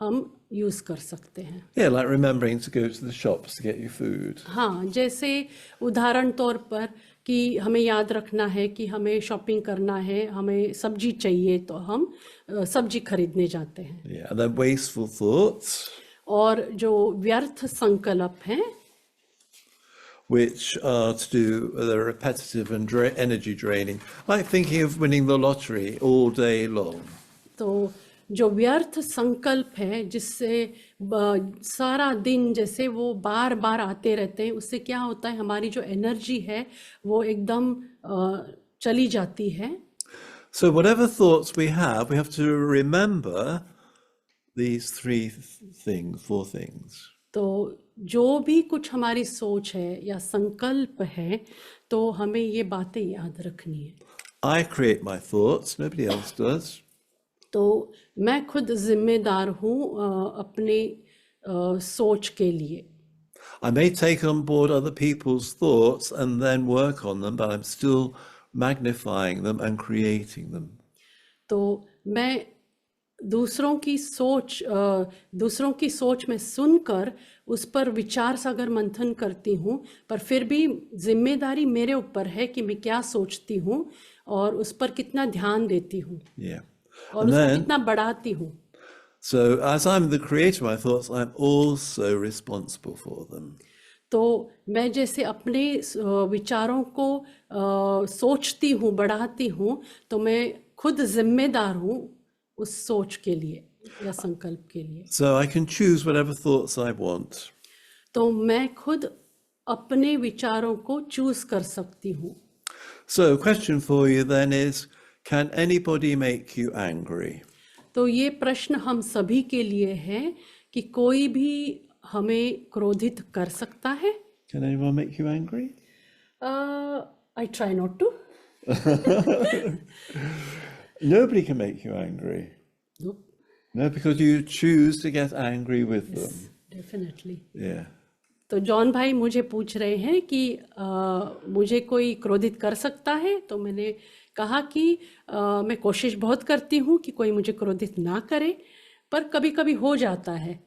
हम यूज़ कर सकते हैं. Yeah, like remembering to go to the shops to get your food. हाँ, जैसे उदाहरण तौर पर कि हमें याद रखना है कि हमें शॉपिंग करना है, हमें सब्जी चाहिए तो हम सब्जी खरीदने जाते हैं। Yeah, and then wasteful thoughts, और जो व्यर्थ संकल्प हैं which are to do with the repetitive and energy draining, like thinking of winning the lottery all day long. तो जो व्यर्थ संकल्प है जिससे सारा दिन जैसे वो बार बार आते रहते हैं, उससे क्या होता है, हमारी जो एनर्जी है वो एकदम चली जाती है। So whatever thoughts we have to remember these four things. तो जो भी कुछ हमारी सोच है या संकल्प है तो हमें ये बातें याद रखनी है। I create my thoughts, nobody else does. तो मैं खुद जिम्मेदार हूँ अपने सोच के लिए। I may take on board other people's thoughts and then work on them, but I'm still magnifying them and creating them. तो मैं दूसरों की सोच में सुनकर उस पर विचार सागर मंथन करती हूँ, पर फिर भी जिम्मेदारी मेरे ऊपर है कि मैं क्या सोचती हूँ और उस पर कितना ध्यान देती हूँ Yeah. और And उसको then, कितना बढ़ाती हूँ। so as I'm the creator of my thoughts, I'm also responsible for them. तो मैं जैसे अपने विचारों को सोचती हूँ, बढ़ाती हूँ, तो मैं खुद जिम्मेदार हूँ उस सोच के लिए या संकल्प के लिए। So I can choose whatever thoughts I want. तो मैं खुद अपने विचारों को चूज कर सकती हूँ। So question for you then is, can anybody make you angry? तो ये प्रश्न हम सभी के लिए है कि कोई भी हमें क्रोधित कर सकता है? Can anyone make you angry? I try not to. Nobody can make you angry. Nope. No, because you choose to get angry with them. Definitely. Yeah. तो जॉन भाई मुझे पूछ रहे हैं कि मुझे कोई क्रोधित कर सकता है, तो मैंने कहा कि मैं कोशिश बहुत करती हूँ कि कोई मुझे क्रोधित ना करे, पर कभी कभी हो जाता है।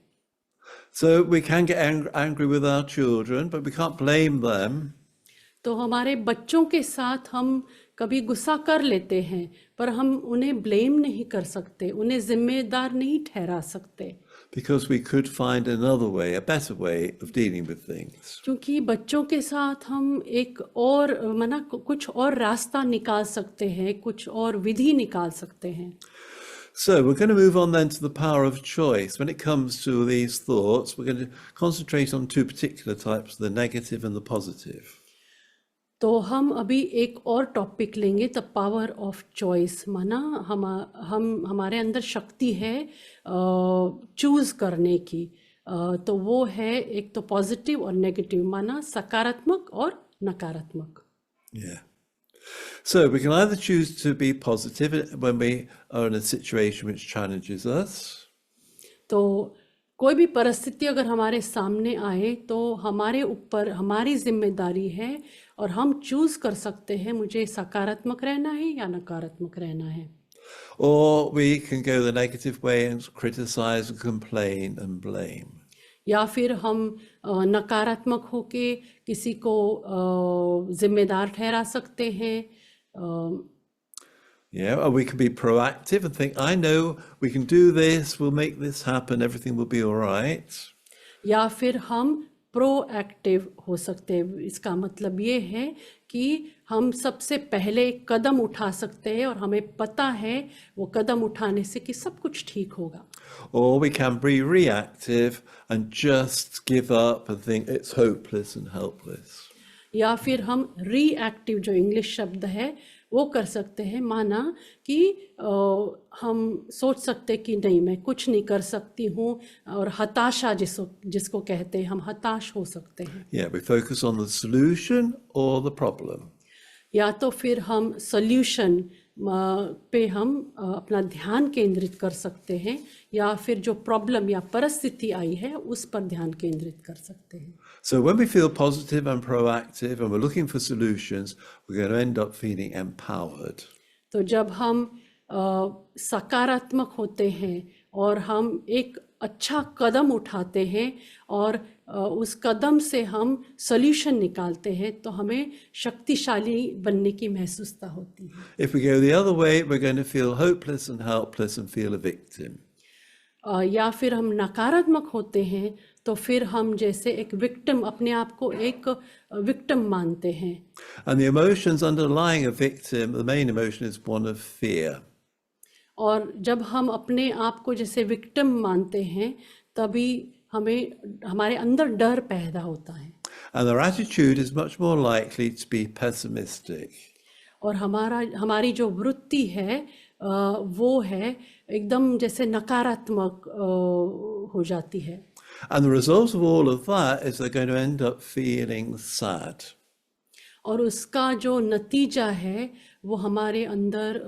So we can get angry with our children, but we can't blame them. तो हमारे बच्चों के साथ हम कभी गुस्सा कर लेते हैं, पर हम उन्हें ब्लेम नहीं कर सकते, उन्हें जिम्मेदार नहीं ठहरा सकते। Because we could find another way, a better way of dealing with things. क्योंकि बच्चों के साथ हम एक और कुछ और रास्ता निकाल सकते हैं, कुछ और विधि निकाल सकते हैं। So we're going to move on then to the power of choice. When it comes to these thoughts, we're going to concentrate on two particular types, the negative and the positive. तो हम अभी एक और topic लेंगे, the power of choice. माना हम हमारे अंदर शक्ति है चूज करने की, तो वो है एक तो पॉजिटिव और नेगेटिव, माना सकारात्मक और नकारात्मक। Yeah. So we can either choose to be positive when we are in a situation which challenges us. तो कोई भी परिस्थिति अगर हमारे सामने आए तो हमारे ऊपर हमारी जिम्मेदारी है और हम चूज कर सकते हैं मुझे सकारात्मक रहना है या नकारात्मक रहना है। Or we can go the negative way and criticize and complain and blame. या फिर हम नकारात्मक होके किसी को जिम्मेदार ठहरा सकते हैं। Yeah, or we can be proactive and think, I know we can do this, we'll make this happen, everything will be all right. या फिर हम प्रोएक्टिव हो सकते हैं। इसका मतलब ये है कि हम सबसे पहले कदम उठा सकते हैं और हमें पता है वो कदम उठाने से कि सब कुछ ठीक होगा। Or we can be reactive and just give up and think it's hopeless and helpless. या फिर हम रिएक्टिव, जो इंग्लिश शब्द है, वो कर सकते हैं। माना कि हम सोच सकते कि नहीं मैं कुछ नहीं कर सकती हूँ, और हताशा जिसको कहते हैं, हम हताश हो सकते हैं। Yeah, we focus on the solution or the problem. या तो फिर हम सॉल्यूशन पे हम अपना ध्यान केंद्रित कर सकते हैं, या फिर जो प्रॉब्लम या परिस्थिति आई है उस पर ध्यान केंद्रित कर सकते हैं। So when we feel positive and proactive and we're looking for solutions, we're going to end up feeling empowered. तो जब हम सकारात्मक होते हैं और हम एक अच्छा कदम उठाते हैं और उस कदम से हम सॉल्यूशन निकालते हैं तो हमें शक्तिशाली बनने की महसूसता होती है। If we go the other way, we're going to feel hopeless and helpless and feel a victim. या फिर हम नकारात्मक होते हैं तो फिर हम जैसे एक विक्टिम, अपने आप को एक विक्टिम मानते हैं। And the emotions underlying a victim, the main emotion is one of fear. और जब हम अपने आप को जैसे विक्टिम मानते हैं तभी हमारे अंदर डर पैदा होता है And their attitude is much more likely to be pessimistic. और हमारी जो वृत्ति है वो है एकदम जैसे नकारात्मक हो जाती है। And the result of all of that is they're going to end up feeling sad. और उसका जो नतीजा है वो हमारे अंदर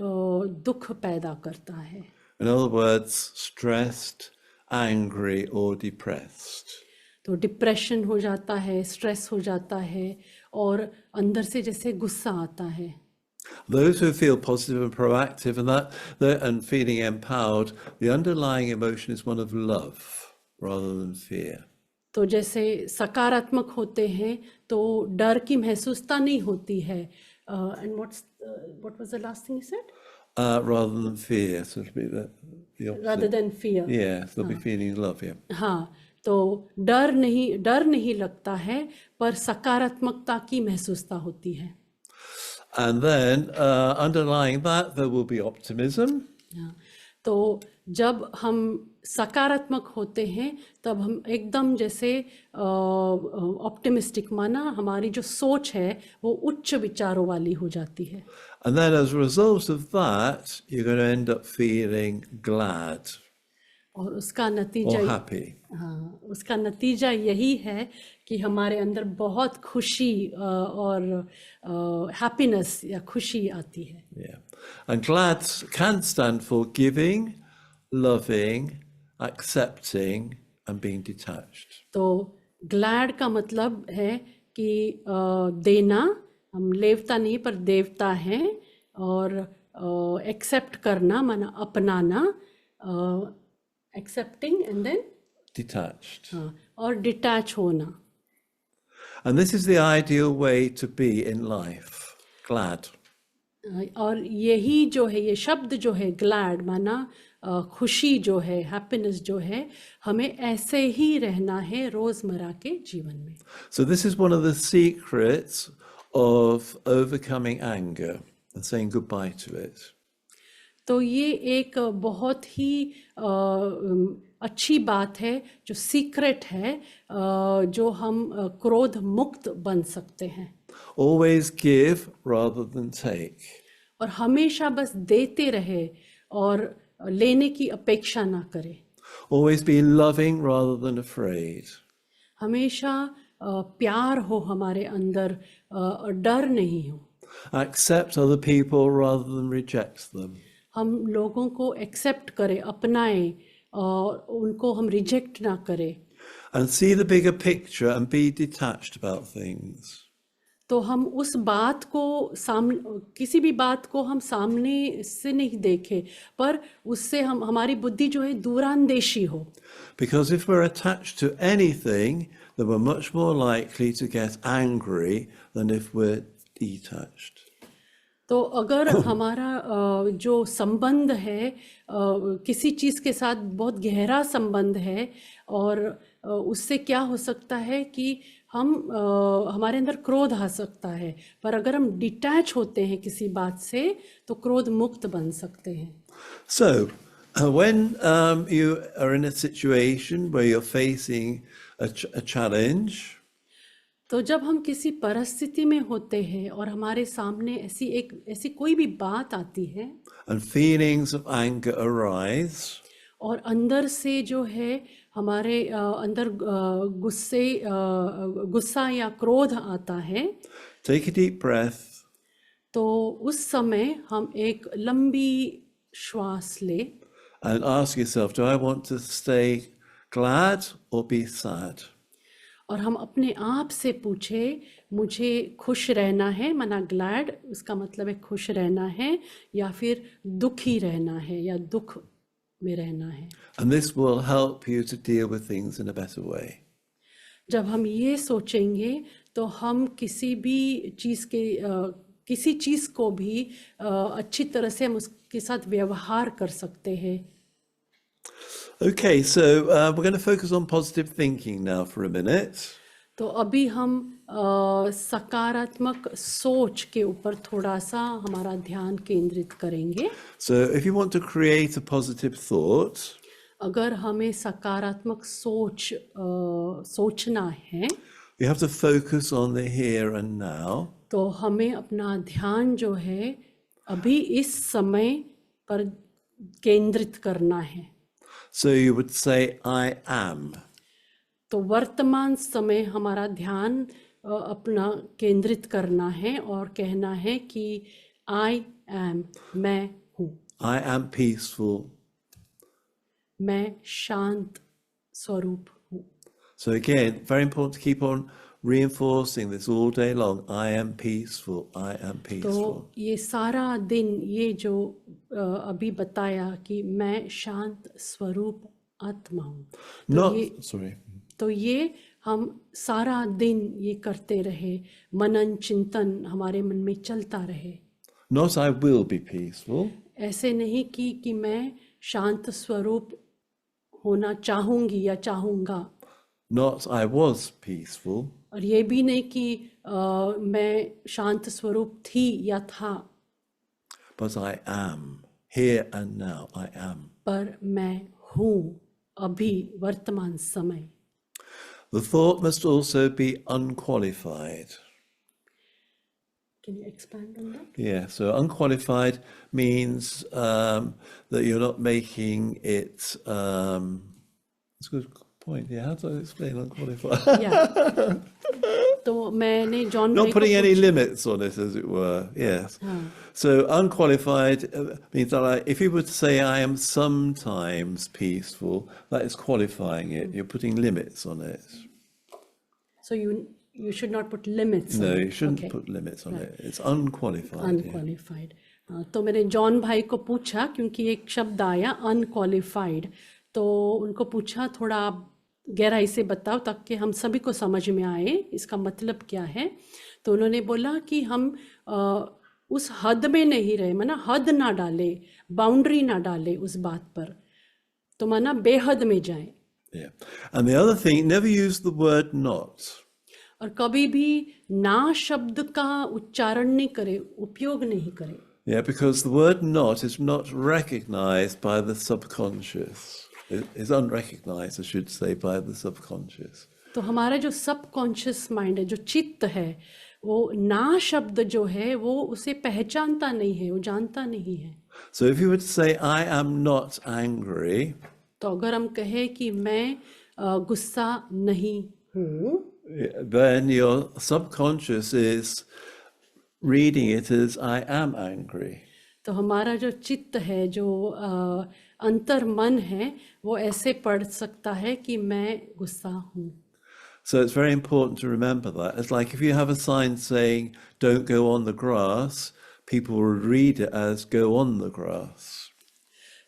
दुख पैदा करता है। In other words, stressed, angry, or depressed. तो डिप्रेशन हो जाता है, स्ट्रेस हो जाता है और अंदर से जैसे गुस्सा आता है। Those who feel positive and proactive and feeling empowered, the underlying emotion is one of love rather than fear. तो जैसे सकारात्मक होते हैं तो डर की महसूसता नहीं होती है। And what was the last thing you said? Rather than fear, so it'll be the opposite. Rather than fear. Yeah, they'll be feeling love, yeah. हाँ, तो डर नहीं लगता है पर सकारात्मकता की महसूसता होती है। And then underlying that, there will be optimism. हाँ, तो जब हम सकारात्मक होते हैं तब हम एकदम जैसे ऑप्टिमिस्टिक, माना हमारी जो सोच है वो उच्च विचारों वाली हो जाती है। And then as a result of that, you're going to end up feeling glad और उसका or नतीजा happy. हाँ, उसका नतीजा यही है कि हमारे अंदर बहुत खुशी और हैप्पीनेस या खुशी आती है। Yeah. And glad can stand for giving, loving, accepting, and being detached. तो ग्लैड का मतलब है कि देना, हम लेवता नहीं पर देवता हैं, और एक्सेप्ट करना माना अपनाना, एक्सेप्टिंग एंड देन Detached. और डिटैच होना। And this is the ideal way to be in life. Glad. और यही जो है, ये शब्द जो है ग्लैड माना खुशी जो है, हैप्पीनेस जो है, हमें ऐसे ही रहना है रोजमर्रा के जीवन में। So this is one of the secrets of overcoming anger and saying goodbye to it. तो ये एक बहुत ही अच्छी बात है, जो सीक्रेट है, जो हम क्रोध मुक्त बन सकते हैं। Always give rather than take. और हमेशा बस देते रहे और लेने की अपेक्षा ना करे। Always be loving rather than afraid. हमेशा प्यार हो हमारे अंदर, और डर नहीं हो। Accept other people rather than reject them. हम लोगों को एक्सेप्ट करें, अपनाएं और उनको हम रिजेक्ट ना करें। And see the bigger picture and be detached about things. तो हम उस बात को किसी भी बात को हम सामने से नहीं देखें, पर उससे हमारी बुद्धि जो है दूरांदेशी हो। Because if we're attached to anything, then we're much more likely to get angry than if we're detached. तो अगर हमारा जो संबंध है किसी चीज़ के साथ बहुत गहरा संबंध है, और उससे क्या हो सकता है कि हमारे अंदर क्रोध आ सकता है, पर अगर हम डिटैच होते हैं किसी बात से तो क्रोध मुक्त बन सकते हैं। So, when you are in a situation where you're facing a challenge, तो जब हम किसी परिस्थिति में होते हैं और हमारे सामने ऐसी कोई भी बात आती है and feelings of anger arise, और अंदर से जो है हमारे अंदर गुस्सा या क्रोध आता है, take a deep breath तो उस समय हम एक लंबी श्वास ले and ask yourself, do I want to stay glad or be sad? और हम अपने आप से पूछे, मुझे खुश रहना है, माना ग्लैड, उसका मतलब है खुश रहना है, या फिर दुखी रहना है या दुख में रहना है। And this will help you to deal with things in a better way. जब हम ये सोचेंगे तो हम किसी चीज़ को भी अच्छी तरह से हम उसके साथ व्यवहार कर सकते हैं। Okay, so we're going to focus on positive thinking now for a minute. तो अभी हम सकारात्मक सोच के ऊपर थोड़ा सा हमारा ध्यान केंद्रित करेंगे। So if you want to create a positive thought, अगर हमें सकारात्मक सोचना है you have to focus on the here and now. तो हमें अपना ध्यान जो है अभी इस समय पर केंद्रित करना है। So you would say, I am. तो वर्तमान समय हमारा ध्यान अपना केंद्रित करना है और कहना है कि I am, मैं हूँ, I am peaceful. मैं शांत स्वरूप हूँ। So again, very important to keep on reinforcing this all day long. I am peaceful. I am तो peaceful. ये सारा दिन ये जो अभी बताया कि मैं शांत स्वरूप आत्मा हूँ, तो ये हम सारा दिन ये करते रहे, मनन चिंतन हमारे मन में चलता रहे। Not I will be peaceful. ऐसे नहीं कि मैं शांत स्वरूप होना चाहूंगी या चाहूंगा, Not I was peaceful. और ये भी नहीं कि मैं शांत स्वरूप थी या था, But I am. Here and now, I am. पर मैं हूँ अभी वर्तमान समय। The thought must also be unqualified. Can you expand on that? Yeah, so unqualified means that you're not making it. That's a good point. Yeah, how do I explain unqualified? Yeah. तो मैंने John Not putting any limits on it, as it were. Yes. So unqualified means that if you were to say I am sometimes peaceful, that is qualifying it. You're putting limits on it. So you should not put limits. No, on you it. shouldn't Okay. put limits on it. It's unqualified. yeah. Unqualified. तो मैंने John भाई को पूछा, क्योंकि एक शब्द आया unqualified, तो उनको पूछा थोड़ा आप गहराई से बताओ ताकि हम सभी को समझ में आए इसका मतलब क्या है। तो उन्होंने बोला कि हम उस हद में नहीं रहे, माना हद ना डाले, बाउंड्री ना डाले उस बात पर, तो माना बेहद में जाए। Yeah. And the other thing, never use the word not. और कभी भी ना शब्द का उच्चारण नहीं करे, उपयोग नहीं करे। Yeah, because the word not is not recognized by the subconscious. It is unrecognized, I should say, by the subconscious. तो हमारा जो सबकॉन्शियस माइंड है, जो चित्त है, वो ना शब्द जो है वो उसे पहचानता नहीं है, वो जानता नहीं है। So if you were to say, I am not angry, तो अगर हम कहें कि मैं गुस्सा नहीं हूँ, then your subconscious is reading it as I am angry. तो हमारा जो चित्त है, जो अंतर मन है, वो ऐसे पढ़ सकता है कि मैं गुस्सा हूँ। So it's very important to remember that. It's like if you have a sign saying, don't go on the grass, people will read it as go on the grass.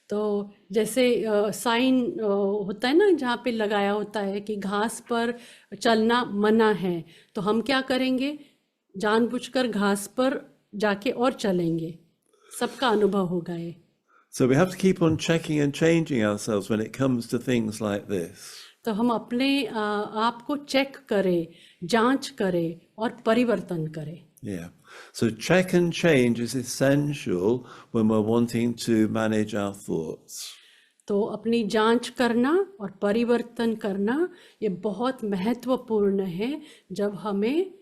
तो जैसे साइन होता है ना, जहाँ पे लगाया होता है कि घास पर चलना मना है, तो हम क्या करेंगे, जानबूझकर घास पर जाके और चलेंगे। सबका अनुभव होगा ये। So we have to keep on checking and changing ourselves when it comes to things like this. तो हम अपने आप को चेक करें, जांच करें और परिवर्तन करें। Yeah. So check and change is essential when we're wanting to manage our thoughts. तो अपनी जांच करना और परिवर्तन करना ये बहुत महत्वपूर्ण है जब हमें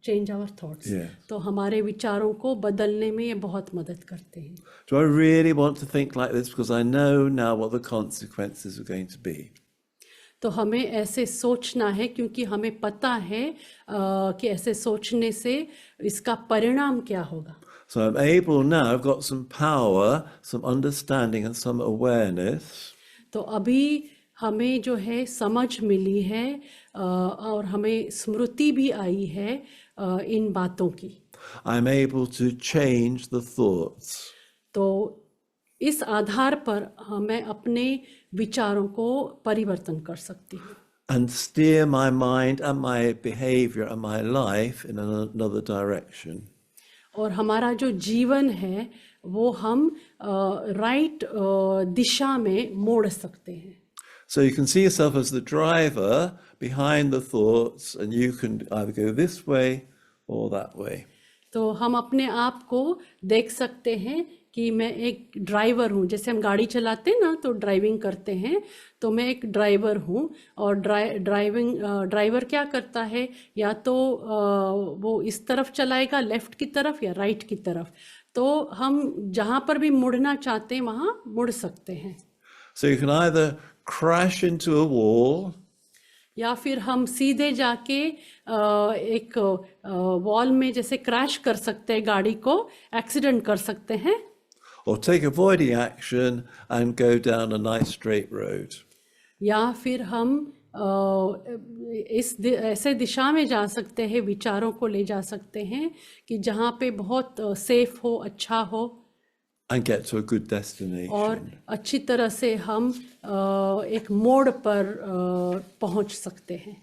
चेंज आवर थॉट्स, तो हमारे विचारों को बदलने में ये बहुत मदद करते हैं। Do I really want to think like this because I know now what the consequences are going to be? तो हमें ऐसे सोचना है क्योंकि हमें पता है कि ऐसे सोचने से इसका परिणाम क्या होगा। So I'm able now, I've got some power, some understanding and some awareness. तो अभी हमें जो है समझ मिली है और हमें स्मृति भी आई है इन बातों की। I'm able to change the thoughts. तो इस आधार पर मैं अपने विचारों को परिवर्तन कर सकती हूँ and steer my mind and my behavior and my life in another direction. और हमारा जो जीवन है वो हम राइट दिशा में मोड़ सकते हैं. So you can see yourself as the driver behind the thoughts, and you can either go this way or that way. तो हम अपने आप को देख सकते हैं कि मैं एक ड्राइवर हूँ. जैसे हम गाड़ी चलाते हैं ना तो ड्राइविंग करते हैं, तो मैं एक ड्राइवर हूँ. और ड्राइवर क्या करता है, या तो वो इस तरफ चलाएगा लेफ्ट की तरफ या राइट की तरफ. तो हम जहाँ पर भी मुड़ना चाहते हैं वहाँ मुड़ सकते हैं. So you can either crash into a wall, या फिर हम सीधे जाके एक वॉल में जैसे क्रैश कर सकते हैं, गाड़ी को एक्सीडेंट कर सकते हैं, or take avoiding action and go down a nice straight road. या फिर हम ऐसे दिशा में जा सकते हैं, विचारों को ले जा सकते हैं कि जहाँ पे बहुत सेफ हो, अच्छा हो, And get to a good destination. और अच्छी तरह से हम एक मोड़ पर पहुँच सकते हैं.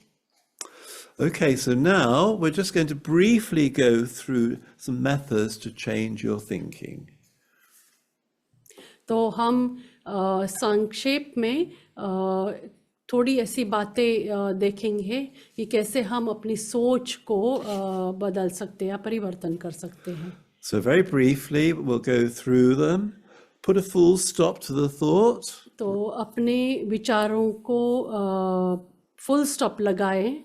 Okay, so now we're just going to briefly go through some methods to change your thinking. तो हम संक्षेप में थोड़ी ऐसी बातें देखेंगे कि कैसे हम अपनी सोच को बदल सकते हैं या परिवर्तन कर सकते हैं. So very briefly, we'll go through them. Put a full stop to the thought. तो अपने विचारों को फुल स्टॉप लगाएं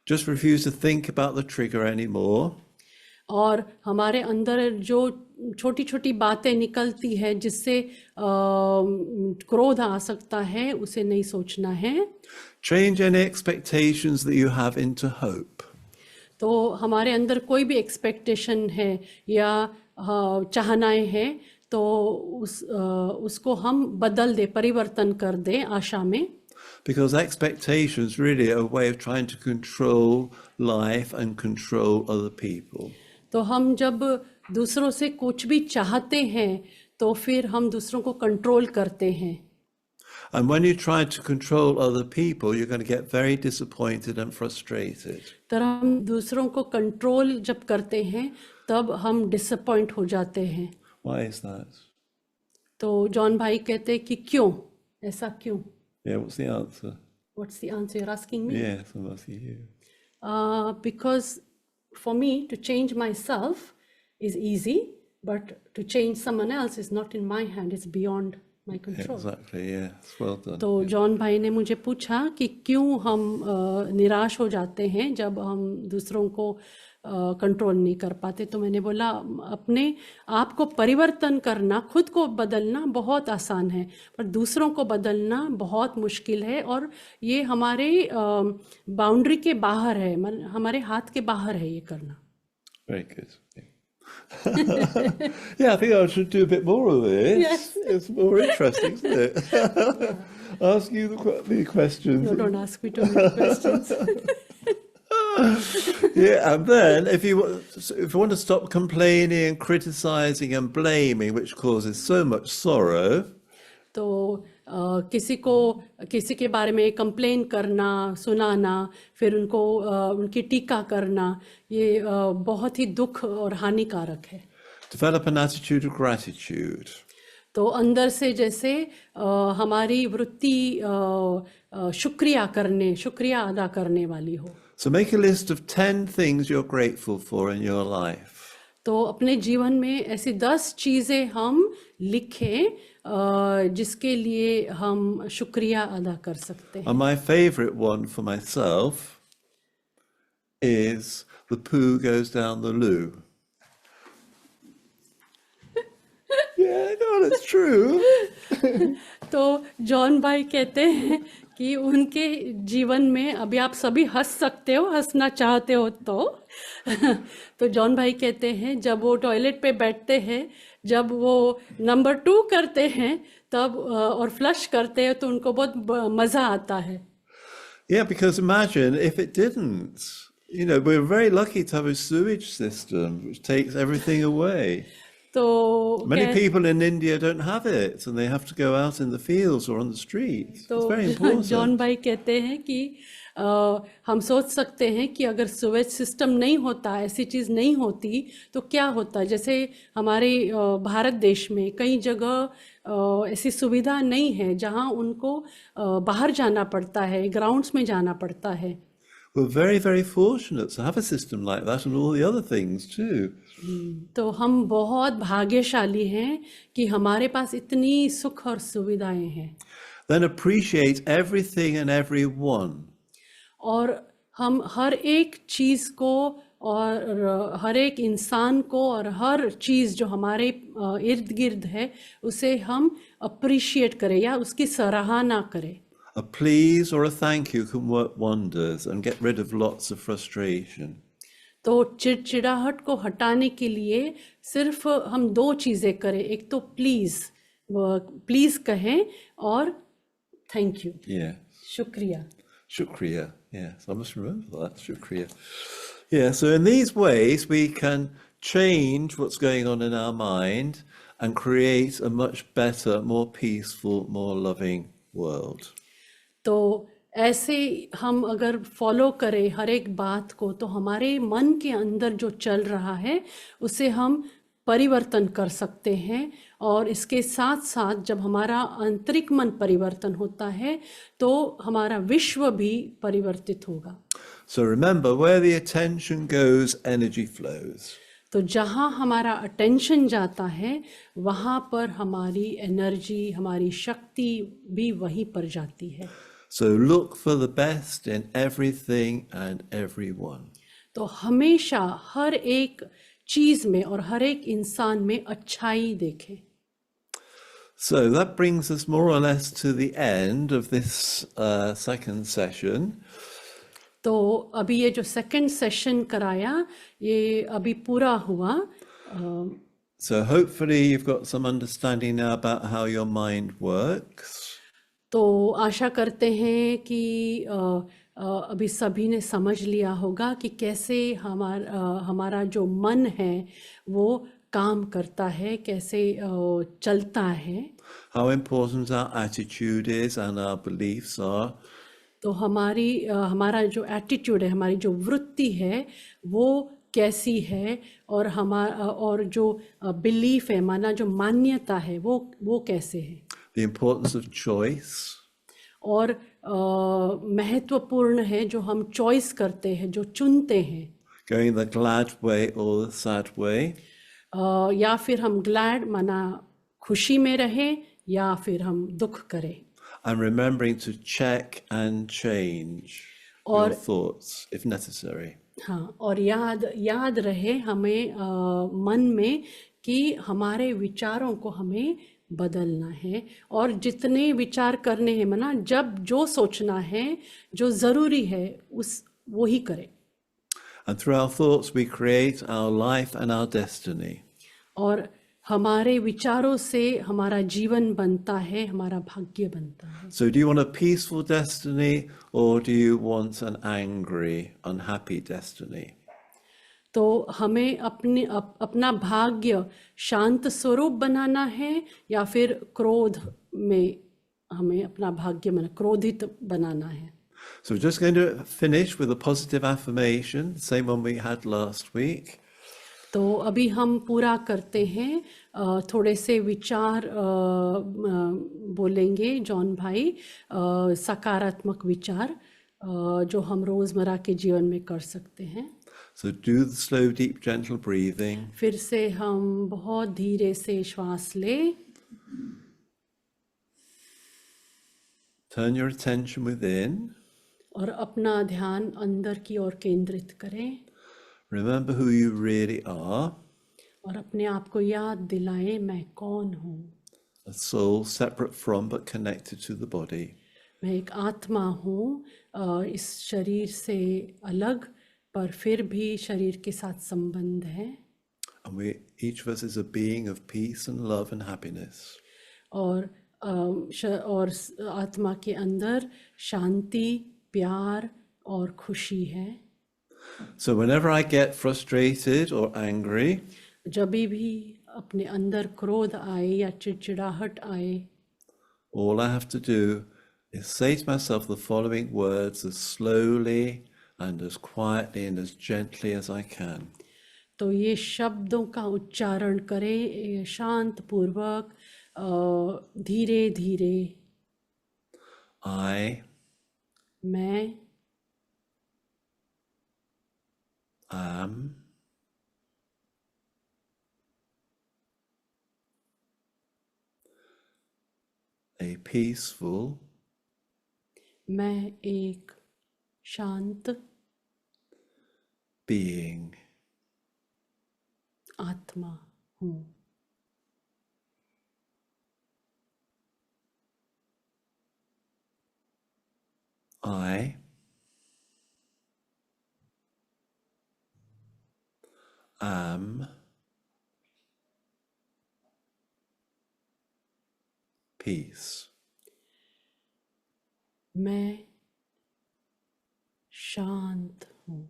Just refuse to think about the trigger anymore. और हमारे अंदर जो छोटी छोटी बातें निकलती है जिससे क्रोध आ सकता है, उसे नहीं सोचना है. Change any expectations that you have into hope. तो हमारे अंदर कोई भी एक्सपेक्टेशन है या चाहनाएं हैं तो उसको हम बदल दे, परिवर्तन कर दें आशा में. Because expectations really are a way of trying to control life and control other people. तो हम जब दूसरों से कुछ भी चाहते हैं तो फिर हम दूसरों को कंट्रोल करते हैं. And when you try to control other people, you're going to get very disappointed and frustrated. तर हम दूसरों को कंट्रोल जब करते हैं तब हम डिसअपॉइंट हो जाते हैं. Why is that? तो जॉन भाई कहते हैं कि क्यों, ऐसा क्यों? Yeah, what's the answer? What's the answer you're asking me? Yes, I'm asking you. Because for me to change myself is easy, but to change someone else is not in my hand, it's beyond my control. Exactly, yes, well done. तो John भाई ने मुझे पूछा कि क्यों हम निराश हो जाते हैं जब हम दूसरों को कंट्रोल नहीं कर पाते. तो मैंने बोला अपने आप को परिवर्तन करना, खुद को बदलना बहुत आसान है, पर दूसरों को बदलना बहुत मुश्किल है, और ये हमारे बाउंड्री के बाहर है, हमारे हाथ के बाहर है ये करना. Very good. Yeah, I think I should do a bit more of this. Yes. It's more interesting, isn't it? Ask you the questions. No, don't ask me too many questions. Yeah, and then if you want to stop complaining and criticizing and blaming, which causes so much sorrow, तो किसी के बारे में complain करना, सुनाना, फिर उनकी टीका करना, ये बहुत ही दुख और हानिकारक है. develop an attitude of gratitude. तो अंदर से जैसे हमारी वृत्ति शुक्रिया अदा करने वाली हो. So make a list of 10 things you're grateful for in your life. तो अपने जीवन में ऐसी 10 चीज़ें हम लिखें जिसके लिए हम शुक्रिया अदा कर सकते हैं. And my favorite one for myself is the poo goes down the loo. Yeah, no, it's true. तो जॉन भाई कहते हैं कि उनके जीवन में, अभी आप सभी हंस सकते हो, हंसना चाहते हो तो जॉन भाई कहते हैं जब वो टॉयलेट पे बैठते हैं, जब वो नंबर 2 करते हैं तब और फ्लश करते हैं तो उनको बहुत मज़ा आता है. Yeah, because imagine if it didn't. You know, we're very lucky to have a sewage system which takes everything away. तो Many कह- people in India don't have it, and they have to go out in the fields or on the streets. तो It's very John important. भाई कहते हैं कि हम सोच सकते हैं कि अगर सीवेज सिस्टम नहीं होता, ऐसी चीज़ नहीं होती तो क्या होता। जैसे हमारे भारत देश में कई जगह ऐसी सुविधा नहीं है जहां उनको बाहर जाना पड़ता है, ग्राउंड्स में जाना पड़ता है। We're very, very fortunate to have a system like that and all the other things too. तो हम बहुत भाग्यशाली हैं कि हमारे पास इतनी सुख और सुविधाएं हैं। Then appreciate everything and everyone. और हम हर एक चीज़ को और हर एक इंसान को और हर चीज़ जो हमारे इर्द गिर्द है उसे हम अप्रिशिएट करें या उसकी सराहना करें। A please or a thank you can work wonders and get rid of lots of frustration. तो चिड़चिड़ाहट को हटाने के लिए सिर्फ हम दो चीज़ें करें, एक तो प्लीज़ कहें और थैंक यू, Yeah. शुक्रिया। Shukriya. Yes, I must remember that. Shukriya. Yeah, so in these ways we can change what's going on in our mind and create a much better, more peaceful, more loving world. तो ऐसे हम अगर follow करें हर एक बात को तो हमारे मन के अंदर जो चल रहा है उसे हम परिवर्तन कर सकते हैं। और इसके साथ साथ जब हमारा आंतरिक मन परिवर्तन होता है तो हमारा विश्व भी परिवर्तित होगा। So remember, where the attention goes, energy flows. तो जहाँ हमारा अटेंशन जाता है वहाँ पर हमारी एनर्जी, हमारी शक्ति भी वहीं पर जाती है। So look for the best in everything and everyone. तो हमेशा हर एक चीज़ में और हर एक इंसान में अच्छाई देखें। So that brings us more or less to the end of this second session. तो अभी ये जो सेकंड सेशन कराया ये अभी पूरा हुआ। So hopefully you've got some understanding now about how your mind works. तो आशा करते हैं कि अभी सभी ने समझ लिया होगा कि कैसे हमारा जो मन है वो काम करता है, कैसे चलता है। How important our attitude is and our beliefs are. तो हमारा जो एटीट्यूड है, हमारी जो वृत्ति है वो कैसी है, और जो बिलीफ है, माना जो मान्यता है वो कैसे है। The importance of choice. और महत्वपूर्ण है जो हम चॉइस करते हैं, जो चुनते हैं। Going the glad way or the sad way. या फिर हम ग्लैड माना खुशी में रहें या फिर हम दुख करें। And remembering to check and change your और thoughts if necessary. हाँ, और याद रहे हमें मन में कि हमारे विचारों को हमें बदलना है और जितने विचार करने हैं माना जब जो सोचना है जो ज़रूरी है वो ही करें। And through our thoughts we create our life and our destiny. और हमारे विचारों से हमारा जीवन बनता है, हमारा भाग्य बनता है। So do you want a peaceful destiny or do you want an angry, unhappy destiny? तो हमें अपना भाग्य शांत स्वरूप बनाना है या फिर क्रोध में हमें अपना भाग्य क्रोधित बनाना है। So we're just going to finish with a positive affirmation, the same one we had last week. तो अभी हम पूरा करते हैं, थोड़े से विचार बोलेंगे जॉन भाई, सकारात्मक विचार जो हम रोज़मर्रा के जीवन में कर सकते हैं। So do the slow, deep, gentle breathing. फिर से हम बहुत धीरे से श्वास लें। Turn your attention within. और अपना ध्यान अंदर की ओर केंद्रित करें। Remember who you really are. और अपने आप को याद दिलाएं मैं कौन हूँ। A soul separate from but connected to the body. मैं एक आत्मा हूँ, इस शरीर से अलग पर फिर भी शरीर के साथ संबंध है। And each of us is a being of peace and love and happiness. और आत्मा के अंदर शांति, प्यार और खुशी है। So whenever I get frustrated or angry, जब भी अपने अंदर क्रोध आए या चिड़चिड़ाहट आए, all I have to do is say to myself the following words as slowly and as quietly and as gently as I can. तो ये शब्दों का उच्चारण करें शांत पूर्वक, धीरे धीरे। I मैं am a peaceful मैं एक शांत being. आत्मा हूँ। I am peace. मैं शांत हूँ।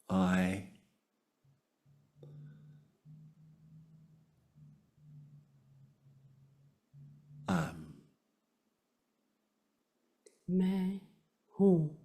I am. मैं हूँ।